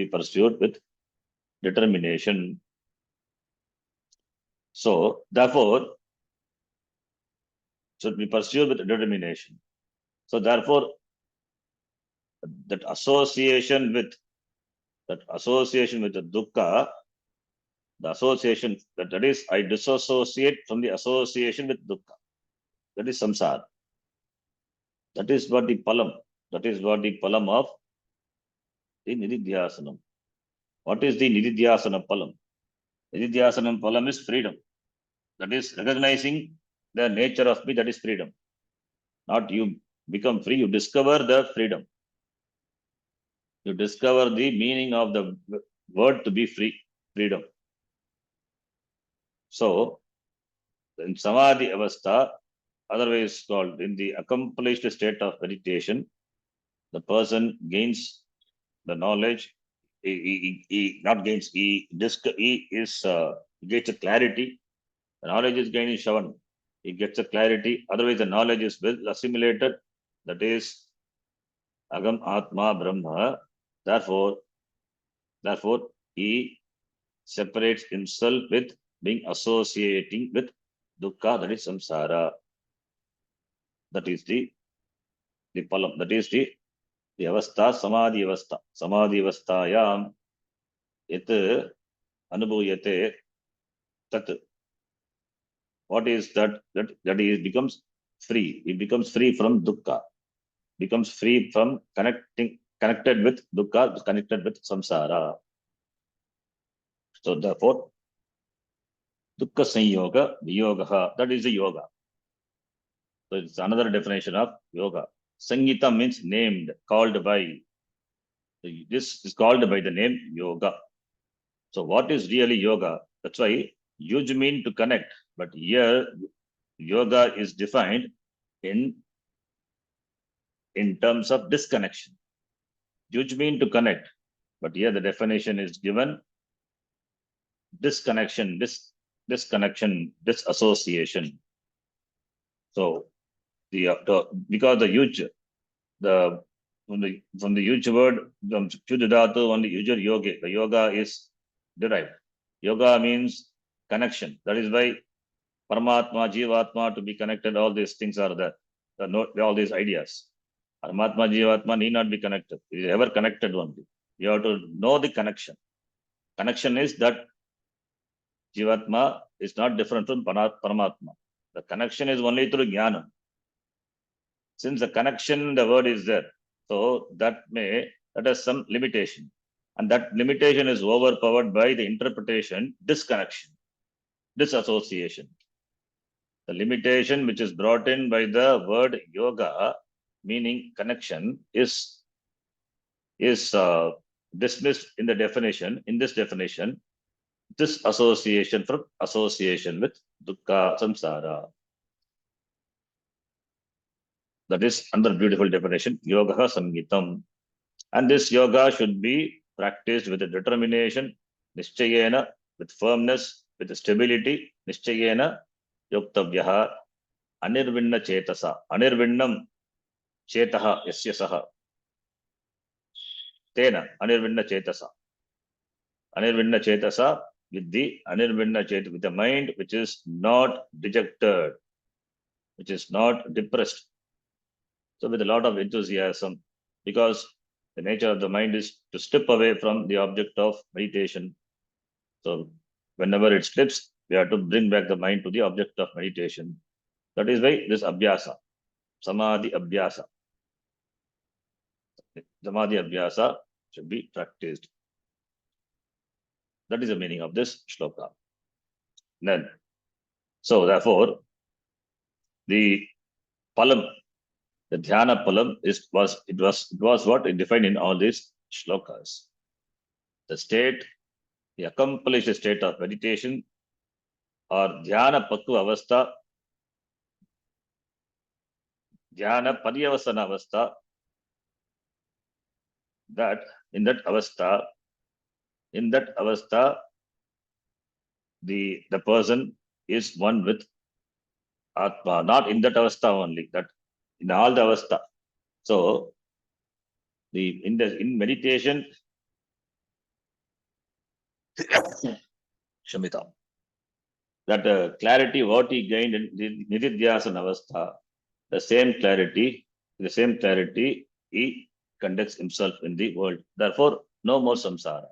pursued with determination. So, therefore, should be pursued with determination. So, therefore, that association with the dukkha, the association that is, I disassociate from the association with dukkha. That is samsara. That is what the palam. That is what the palam of the nididhyasanam. What is the nididhyasana palam? Nididhyasana palam is freedom. That is recognizing the nature of me. That is freedom. Not you become free. You discover the freedom. You discover the meaning of the word to be free, freedom. So, in samadhi avastha, otherwise called in the accomplished state of meditation, the person gains the knowledge. He not gains. He gets a clarity. The knowledge is gained in Shravan. He gets a clarity. Otherwise, the knowledge is well assimilated. That is Agam Atma Brahma. Therefore, he separates himself with being associating with dukkha, that is samsara. That is the palam. That is the avastha, samadhi avastha. Samadhi avasthayam yat anubhuyate tat. What is that? That he becomes free. He becomes free from dukkha. Becomes free from connected with dukkha, connected with samsara. So therefore, dukkha sanyoga viyogaha, that is the yoga. So it's another definition of yoga. Sangita means named, called by. This is called by the name yoga. So what is really yoga? That's why yuj mean to connect, but here yoga is defined in terms of disconnection. Yuj mean to connect, but here the definition is given disconnection, disassociation. So because the yuj, from the yuj word, from Shudhatu, on the yujar yoga, the yoga is derived. Yoga means connection. That is why Paramatma, Jivatma to be connected, all these things are there. All these ideas. Paramatma, Jivatma need not be connected. It is ever connected only. You have to know the connection. Connection is that Jivatma is not different from Paramatma. The connection is only through jnana. Since the connection, the word is there, so that has some limitation. And that limitation is overpowered by the interpretation, disconnection, disassociation. The limitation which is brought in by the word yoga, meaning connection, is dismissed in the definition. In this definition, disassociation from association with dukkha, samsara. That is another beautiful definition, yoga sangitam. And this yoga should be practiced with a determination, nischayena, with firmness, with stability, nischayena, yoktavyaha, anirvinna chetasa, anirvinnam chetaha yasya saha, tena anirvinna chetasa, anirvinna chetasa, with the anirvinna chetasa, with the mind which is not dejected, which is not depressed. So with a lot of enthusiasm, because the nature of the mind is to step away from the object of meditation. So whenever it slips, we have to bring back the mind to the object of meditation. That is why this abhyasa, samadhi abhyasa. Samadhi abhyasa should be practiced. That is the meaning of this shloka. Then, so therefore, the palam, the dhyana palam was what it defined in all these shlokas. The state, the accomplished state of meditation, or dhyana pakva avastha, dhyana paryavasana avastha, that in that avastha, the person is one with Atma, not in that avastha only, that in all the avastha. So in meditation, Shamita, that clarity what he gained in the nididhyasana avastha, the same clarity he conducts himself in the world. Therefore, no more samsara.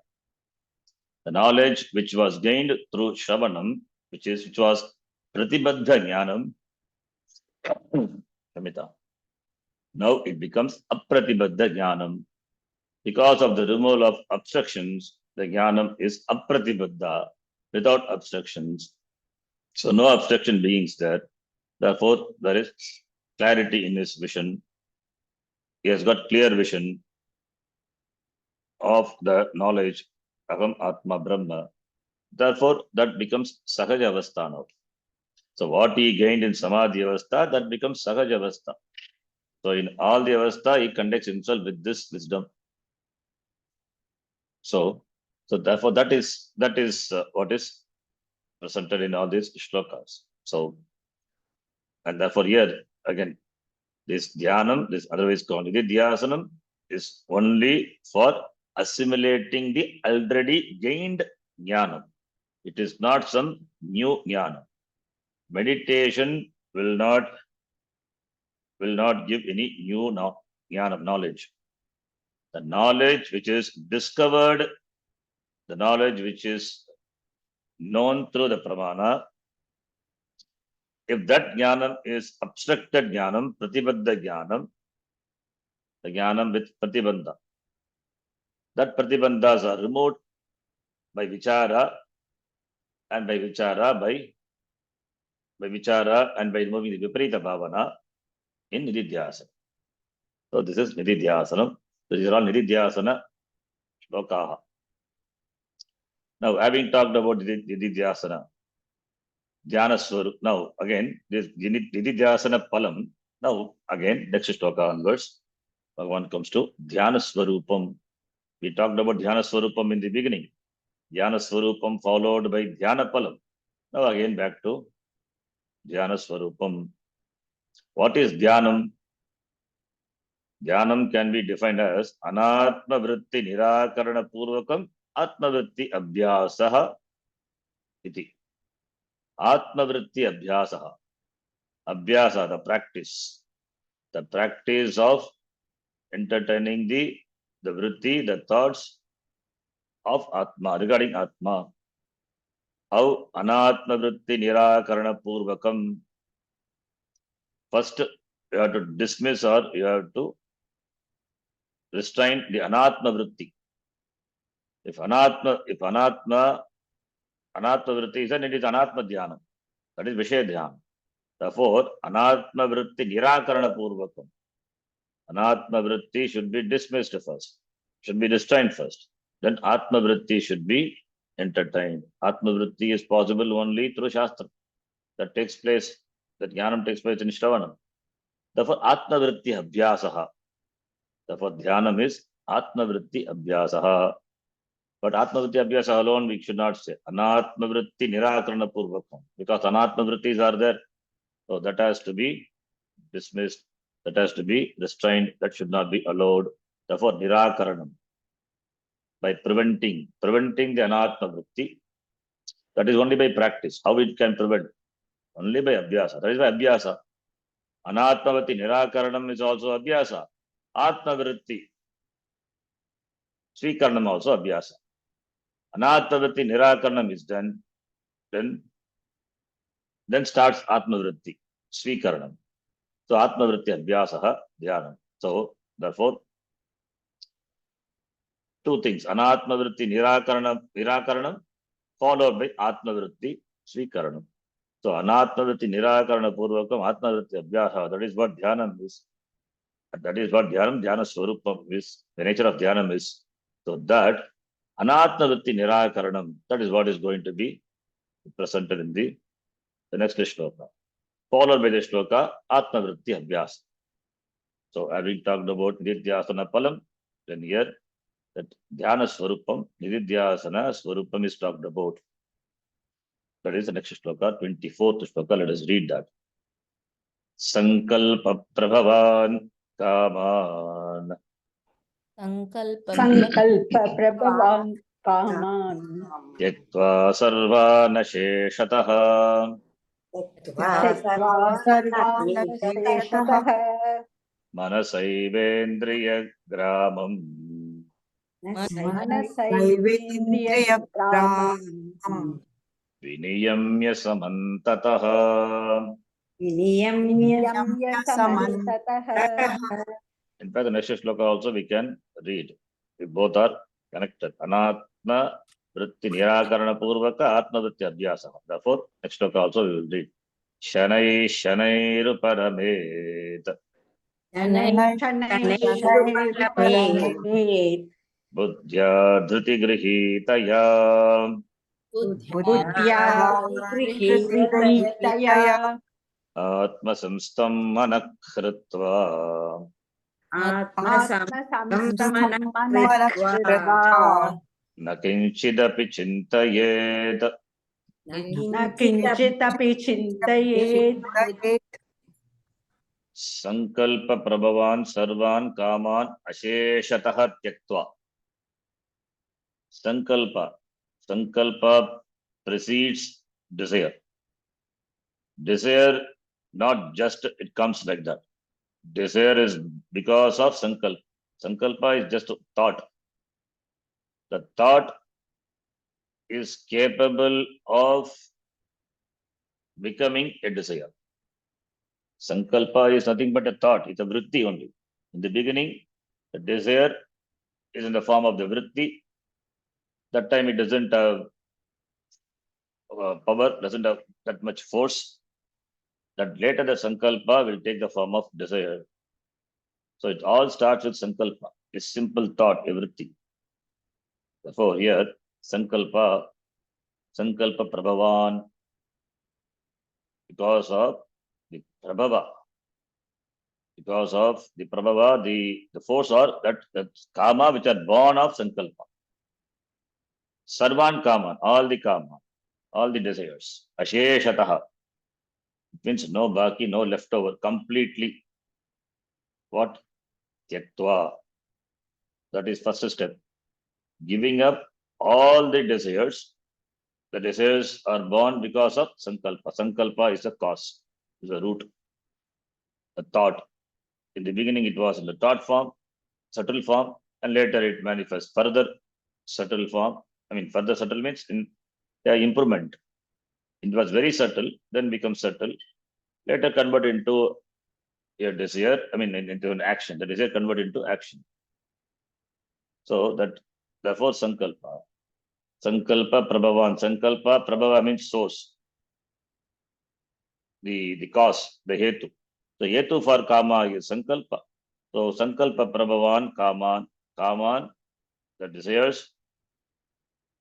The knowledge which was gained through Shravanam, which was Pratibaddha Jnanam, Samita, now it becomes Apratibaddha Jnanam. Because of the removal of obstructions, the Jnanam is Apratibaddha, without obstructions. So no obstruction beings there. Therefore, there is clarity in his vision. He has got clear vision of the knowledge, Aham Atma Brahma. Therefore, that becomes Sahaja Avastha now. So what he gained in Samadhi Avastha, that becomes Sahaja Avastha. So in all the Avastha, he conducts himself with this wisdom. So therefore, that is what is presented in all these shlokas. So, and therefore here, again, this dhyanam, this otherwise called nididhyasanam, is only for assimilating the already gained jnanam. It is not some new jnana. Meditation will not give any new jnana knowledge. The knowledge which is discovered, the knowledge which is known through the pramana, if that jnanam is obstructed jnanam, pratibaddha jnanam, the jnanam with pratibandha, that pratibandhas are removed by vichara and by removing the viparita bhavana in nididhyasana. So this is nididhyasanam. These are all nididhyasana shlokaha. Now, having talked about nididhyasana, dhyana swarup, now again, this nididhyasana palam, now again, next shloka onwards, Bhagavan comes to dhyana swarupam. We talked about dhyana swarupam in the beginning. Dhyana swarupam followed by dhyana palam. Now again back to dhyana swarupam. What is dhyanam? Dhyanam can be defined as anatma vritti nirakarana purvakam atma vritti abhyasaha iti. Atma vritti abhyasaha. Abhyasa, the practice. The practice of entertaining the vritti, the thoughts of Atma, regarding Atma. How anatma vritti nirakarana purvakam. first you have to dismiss or you have to restrain the anatma vritti. If anatma vritti is, then it is anatma dhyana. That is Vishaya dhyana. Therefore, anatma vritti nirakarana purvakam. Anatma vritti should be dismissed first, should be restrained first. Then atma vritti should be entertained. Atma vritti is possible only through Shastra. That takes place, that jnanam takes place in Shravanam. Therefore, atma vritti abhyasaha. Therefore, dhyanam is atma vritti abhyasaha. But atma vritti abhyasa alone we should not say. Anatma vritti nirakarana purvakam. Because anatma vrittis are there. So that has to be dismissed. That has to be restrained. That should not be allowed. Therefore, nirakaranam. By preventing the anatma vritti. That is only by practice. How it can prevent? Only by abhyasa. That is by abhyasa. Anatma vritti nirakaranam is also abhyasa. Atma vritti swikaranam also abhyasa. Anatma vritti nirakaranam is done. Then starts atma vritti swikaranam. So atma vritti abhyasaha dhyanam. So therefore, two things: anatma vritti nirakaranam followed by atma vritti swikaranam. So anatma vritti nirakarana purvakam atma vritti abhyasa. That is what dhyanam is. That is what dhyana swarupam is. The nature of dhyanam is. So that anatma vritti nirakaranam, that is what is going to be presented in the next shloka. Followed by the shloka atma vritti abhyasa. So having talked about nididhyasana palam, then here that dhyana swarupam, nididhyasana swarupam is talked about. That is the next shloka, 24th shloka. Let us read that. Sankalpa prabhavan kaman. Sankalpa prabhavan kaman. Tyaktva sarvana sheshataha. Tyakva sarvana sheshataha. Manasaivedriya gramam. Manasaivedriya gramam. Viniyamya samantataha. Niyamya samantataha. In fact, the next shloka also we can read. We both are connected. Anatma vritti nirakarana purvaka atma vritti abhyasa. Therefore, next shloka also we will read. Shanai shanairu paramet. Shanai shanai paramet. Buddhya dhriti grihitaya. Buddhya grihitaya. Atma samstam manakritva. Atma samstam manakritva. Na kinchidapi chintayet. Na kinchitapi chintayet. Sankalpa prabhavan sarvan kaman asheshataha tyaktva. Sankalpa precedes desire. Desire, not just it comes like that. Desire is because of sankalpa. Sankalpa is just a thought. The thought is capable of becoming a desire. Sankalpa is nothing but a thought. It's a vritti only. In the beginning, the desire is in the form of the vritti. That time it doesn't have power, doesn't have that much force. That later the sankalpa will take the form of desire. So it all starts with sankalpa, a simple thought, a vritti. Therefore here, sankalpa prabhavan, because of the prabhava, the force or that kama which are born of sankalpa. Sarvan kama, all the desires. Asheshataha. It means no baki, no leftover, completely. What? Tyaktva. That is first step. Giving up all the desires. The desires are born because of sankalpa. Sankalpa is a cause, is a root, a thought. In the beginning, it was in the thought form, subtle form, and later it manifests further subtle form. Further subtle means in improvement. It was very subtle, then becomes subtle, later converted into your desire, into an action. The desire converted into action. So therefore sankalpa. Sankalpa prabhavan. Sankalpa prabhava means source. The cause, the hetu. The hetu for kama is sankalpa. So sankalpa prabhavan kaman. Kaman, the desires.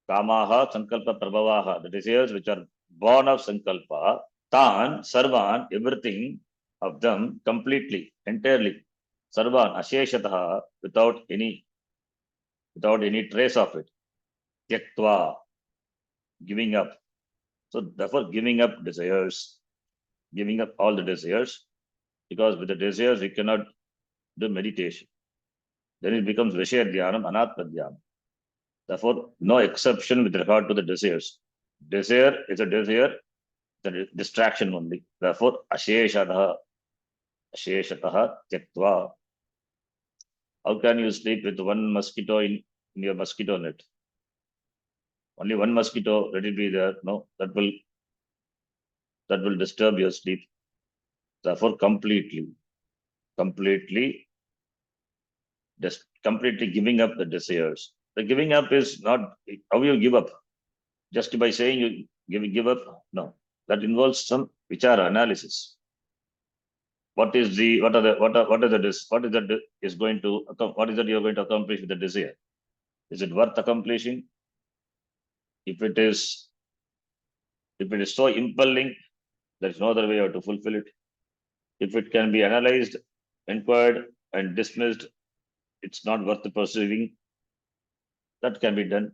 Kamaha sankalpa prabhavaha. The desires which are born of sankalpa. Tan, sarvan, everything of them completely, entirely. Sarvan, asheshataha, without any trace of it. Tyaktva, giving up. So therefore giving up desires, giving up all the desires, because with the desires we cannot do meditation. Then it becomes Vishaya Dhyanam, Anatma Dhyanam. Therefore, no exception with regard to the desires. Desire is a desire, the distraction only. Therefore, Asheshataha, Tyaktva. How can you sleep with one mosquito in your mosquito net? Only one mosquito, let it be there. No, that will disturb your sleep. Therefore, completely giving up the desires. The giving up is not how you give up. Just by saying you give up, no. That involves some vichara analysis. What is that you're going to accomplish with the desire? Is it worth accomplishing? If it is so impelling, there is no other way how to fulfill it. If it can be analyzed, inquired, and dismissed, it's not worth pursuing. That can be done.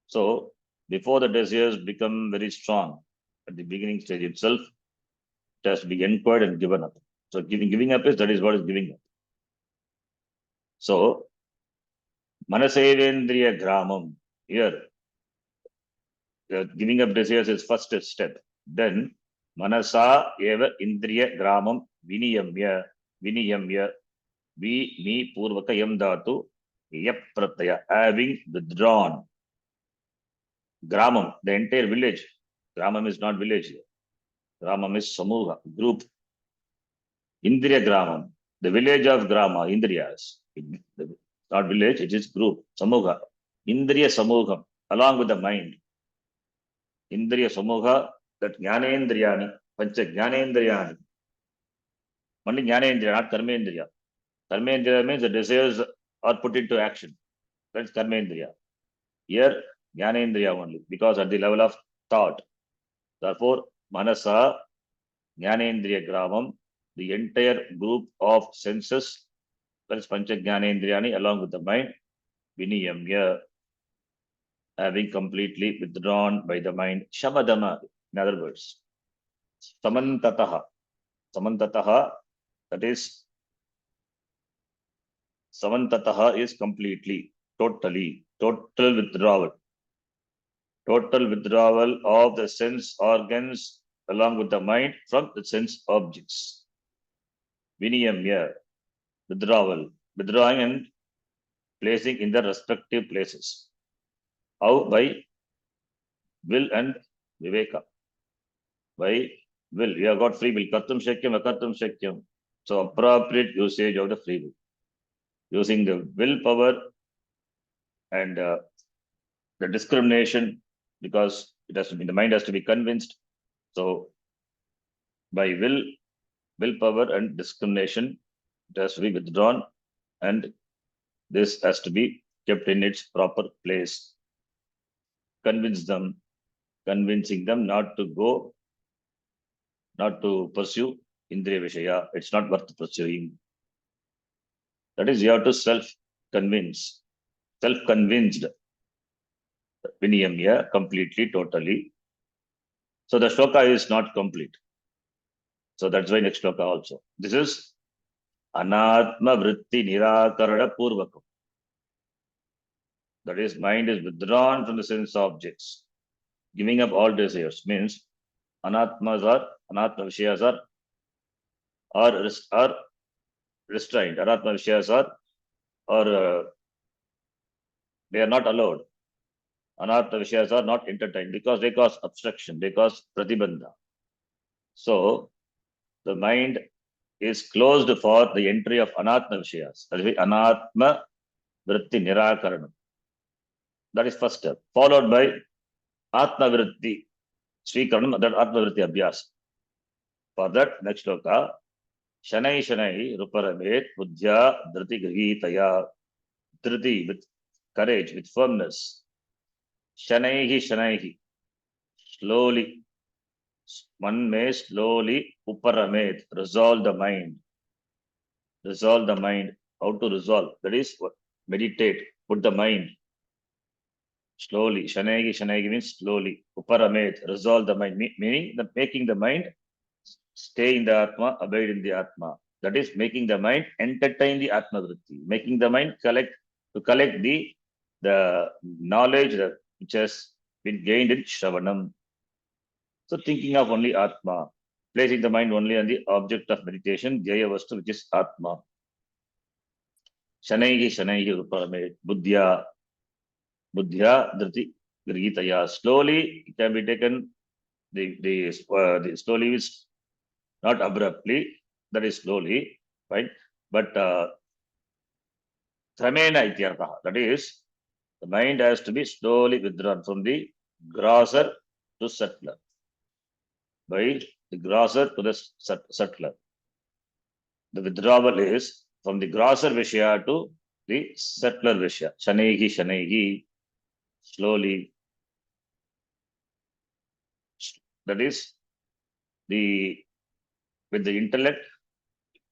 So before the desires become very strong, at the beginning stage itself, it has to be inquired and given up. So giving up that is what is giving up. So Manasevendriya Gramam, here giving up desires is first step. Then Manasa eva Indriya Gramam Viniyamya Vi ni Purvaka Yam Dhatu Yap Pratyaya, having withdrawn. Gramam, the entire village. Gramam is not village here. Gramam is Samuha, group. Indriya Gramam, the village of Grama, Indriyas. Not village, it is group, Samuha. Indriya Samuham, along with the mind. Indriya Samuha, that Jnanendriyani, Pancha Jnanendriyani. Only Jnanendriya, not Karmendriya. Karmendriya means the desires are put into action. That's Karmendriya. Here, Jnanendriya only, because at the level of thought. Therefore, Manasa, Jnanendriya Gramam, the entire group of senses, that is Pancha Jnanendriyani, along with the mind, Viniyamya, having completely withdrawn by the mind, Shamadama, in other words. Samantataha, that is, Samantataha is completely, total withdrawal. Total withdrawal of the sense organs along with the mind from the sense objects. Viniyamya, withdrawing and placing in the respective places. How? By will and viveka. By will, you have got free will. Kartum shakyam, akartum shakyam. So appropriate usage of the free will. Using the willpower and the discrimination, because it has to be, the mind has to be convinced. So by willpower and discrimination, it has to be withdrawn, and this has to be kept in its proper place. Convincing them not to pursue Indriya Vishaya. It's not worth pursuing. That is, you have to self-convinced. Viniyamya, completely, totally. So the shloka is not complete. So that's why next shloka also. This is Anatma Vritti Nirakarana Purvakam. That is, mind is withdrawn from the sense objects. Giving up all desires means Anatma Vishayas are restrained. Anatma Vishayas are they are not allowed. Anatma Vishayas are not entertained because they cause obstruction, they cause pratibandha. So the mind is closed for the entry of Anatma Vishayas. That is Anatma Vritti Nirakaranam. That is first step. Followed by Atma Vritti Swikaranam, that Atma Vritti Abhyas. For that, next sloka, Shanai Shanai Ruparamet Buddhya Dhriti Grihitaya. Dhriti, with courage, with firmness. Shanaihi Shanaihi, slowly. One may slowly uparamet, resolve the mind. Resolve the mind. How to resolve? That is what? Meditate. Put the mind slowly. Shanaihi Shanaihi means slowly. Uparamet, resolve the mind. Meaning that making the mind stay in the Atma, abide in the Atma. That is making the mind entertain the Atma Vritti. Making the mind collect the knowledge that which has been gained in Shravanam. So thinking of only Atma, placing the mind only on the object of meditation, Jaya Vastu, which is Atma. Shanaihi Shanaihi Ruparamet, Buddhya Dhriti Grihitaya. Slowly it can be taken, the slowly is not abruptly, that is slowly, right? But Tramena Ityartha, that is, the mind has to be slowly withdrawn from the grosser to subtler. By the grosser to the subtler. The withdrawal is from the grosser Vishya to the subtler Vishya. Shanaihi Shanaihi, slowly. That is with the intellect,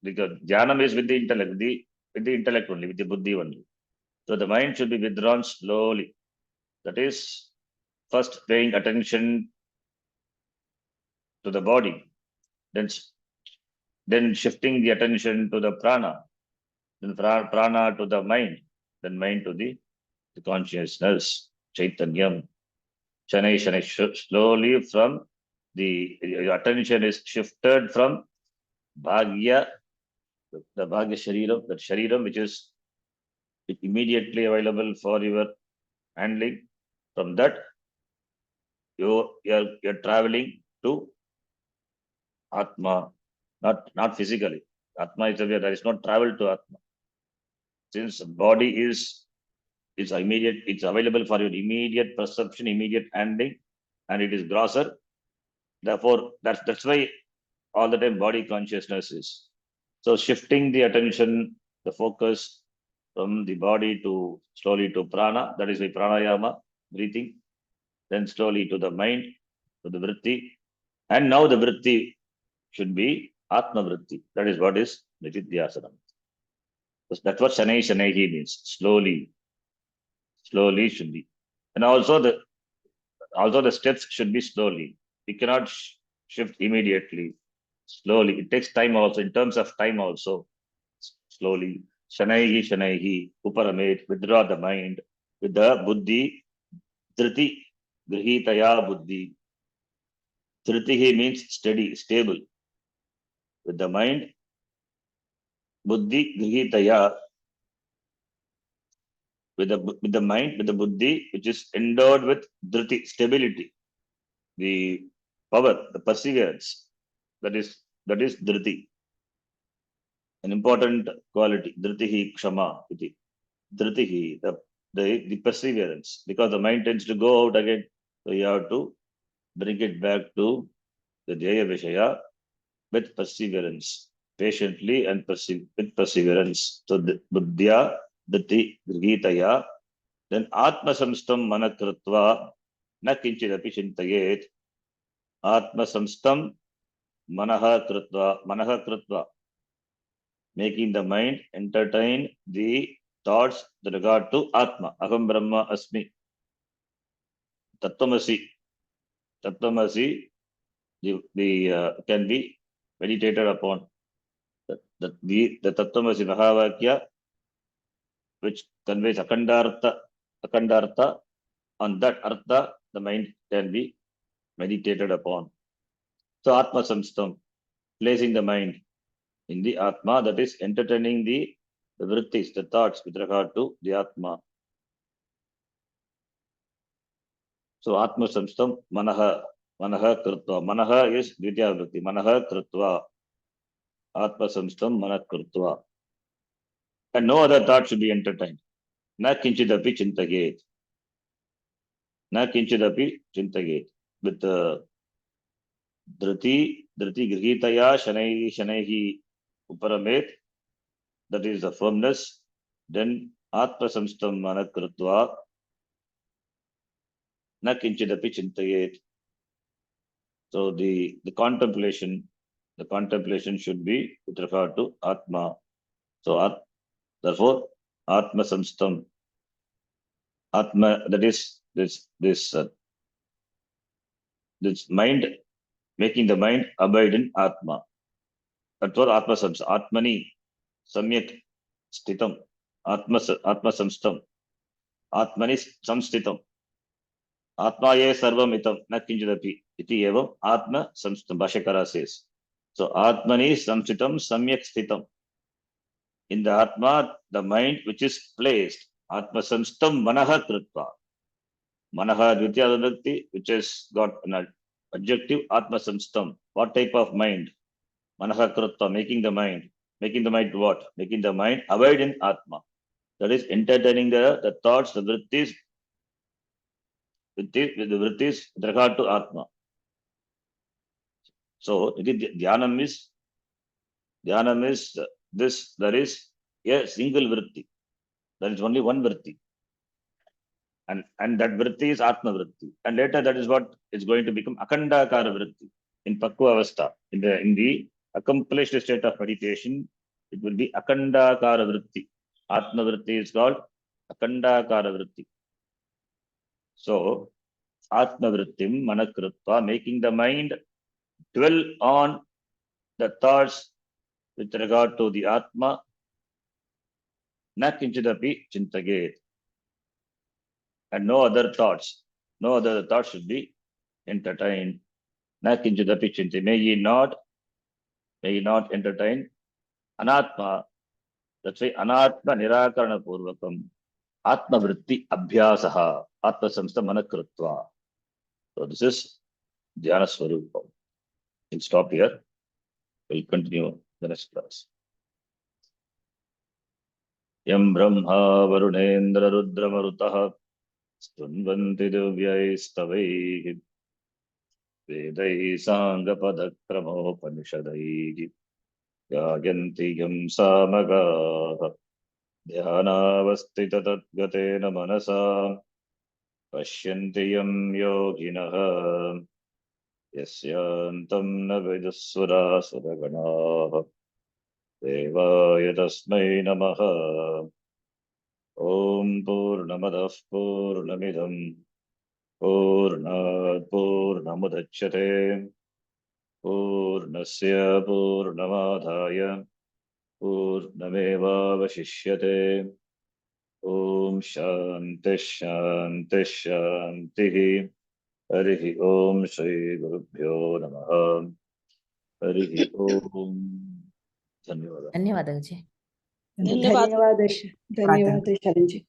because Jnanam is with the intellect, with the intellect only, with the buddhi only. So the mind should be withdrawn slowly. That is first paying attention to the body, then shifting the attention to the prana, then prana to the mind, then mind to the consciousness, Chaitanyam. Shanai Shanai, slowly from your attention is shifted from Bhagya, the Bhagya Shariram, that Shariram which is immediately available for your handling. From that, you're traveling to Atma, not physically. Atma is aware. There is no travel to Atma. Since body is immediate, it's available for your immediate perception, immediate handling, and it is grosser. Therefore, that's why all the time body consciousness is. So shifting the attention, the focus from the body to slowly to prana, that is the pranayama, breathing, then slowly to the mind, to the vritti. And now the vritti should be Atma vritti. That is what is Nididhyasana. That's what Shanai Shanaihi means. Slowly should be. And also the steps should be slowly. We cannot shift immediately. Slowly. It takes time also, in terms of time also. Slowly. Shanaihi Shanaihi, Uparamet, withdraw the mind with the buddhi, Dhriti, Grihitaya buddhi. Dhritihi means steady, stable. With the mind, buddhi, Grihitaya, with the mind, with the buddhi, which is endowed with Dhriti, stability, the power, the perseverance. That is Dhriti. An important quality. Dhritihi Kshama. Dhritihi, the perseverance. Because the mind tends to go out again. So you have to bring it back to the Jaya Vishaya with perseverance. Patiently and with perseverance. So Buddhya, Dhriti, Grihitaya, then Atma Samstam Manakritva, Na Kinchidapi Chintayet. Atma Samstam Manaha Kritva, making the mind entertain the thoughts with regard to Atma. Aham Brahma Asmi. Tattvamasi. Can be meditated upon. The Tattvamasi Mahavakya, which conveys Akandartha. On that Artha, the mind can be meditated upon. So Atma Samstam, placing the mind in the Atma, that is entertaining the vrittis, the thoughts with regard to the Atma. So Atma Samstam Manaha Kritva. Manaha is Dvitiya Vritti. Manaha Kritva. atma samstam manah krutva. And no other thought should be entertained. Na kinchidapi chintayet. Na kinchidapi chintayet. With dhriti grihitaya shanaihi uparamet, that is the firmness. Then atma samstam manah krutva. Na kinchidapi chintayet. So the contemplation should be with regard to atma. So therefore, atma samstam, atma, that is this mind, making the mind abide in atma. That's what atma samstam. Atmani samyak stitam. Atma samstam. Atmani samstitam. Atma ye sarvam itam na kinchidapi iti evam atma samstam. Bhashyakara says. So atmani samstitam samyak stitam. In the atma, the mind which is placed, atma samstam manaha krutva. Manaha dvitiya vibhakti, which has got an adjective, atma samstam. What type of mind? Manaha krutva, making the mind what? Making the mind abide in atma. That is entertaining the thoughts, the vrittis, with the vrittis with regard to atma. So dhyanam is this, there is a single vritti. There is only one vritti. And that vritti is atma vritti. And later that is what is going to become akandakara vritti. In pakwa avastha, in the accomplished state of meditation, it will be akandakara vritti. Atma vritti is called akandakara vritti. So, atma vrittim manakrutva, making the mind dwell on the thoughts with regard to the atma, na kinchidapi chintayet. And no other thoughts should be entertained. Na kinchidapi chintayet. May ye not entertain anatma. That's why anatma nirakarana purvakam atma vritti abhyasaha atma samsta manakrutva. So this is dhyana swarupa. We'll stop here. We'll continue the next class. Yam brahma varunendra rudra marutaha stunvanti divyaistavaihi vedai sanga padakramopanishadaihi yayanti yam samagaha dhyānāvastita tadgatena manasa pashyanti yam yoginaha yasyantam na vidusvara suraganaha devāya tasmai namaha. Om Purnamadah Purnamidam Purnat Purnamudachyate Purnasya Purnamadhaya Purnameva Vashishyate. Om Shanti Shanti Shanti. Harihi Om Shri Gurubhyo Namaha. Harihi Om. Dhanyawad. ಧನ್ಯವಾದಗಳು G. ಧನ್ಯವಾದ Sharan G.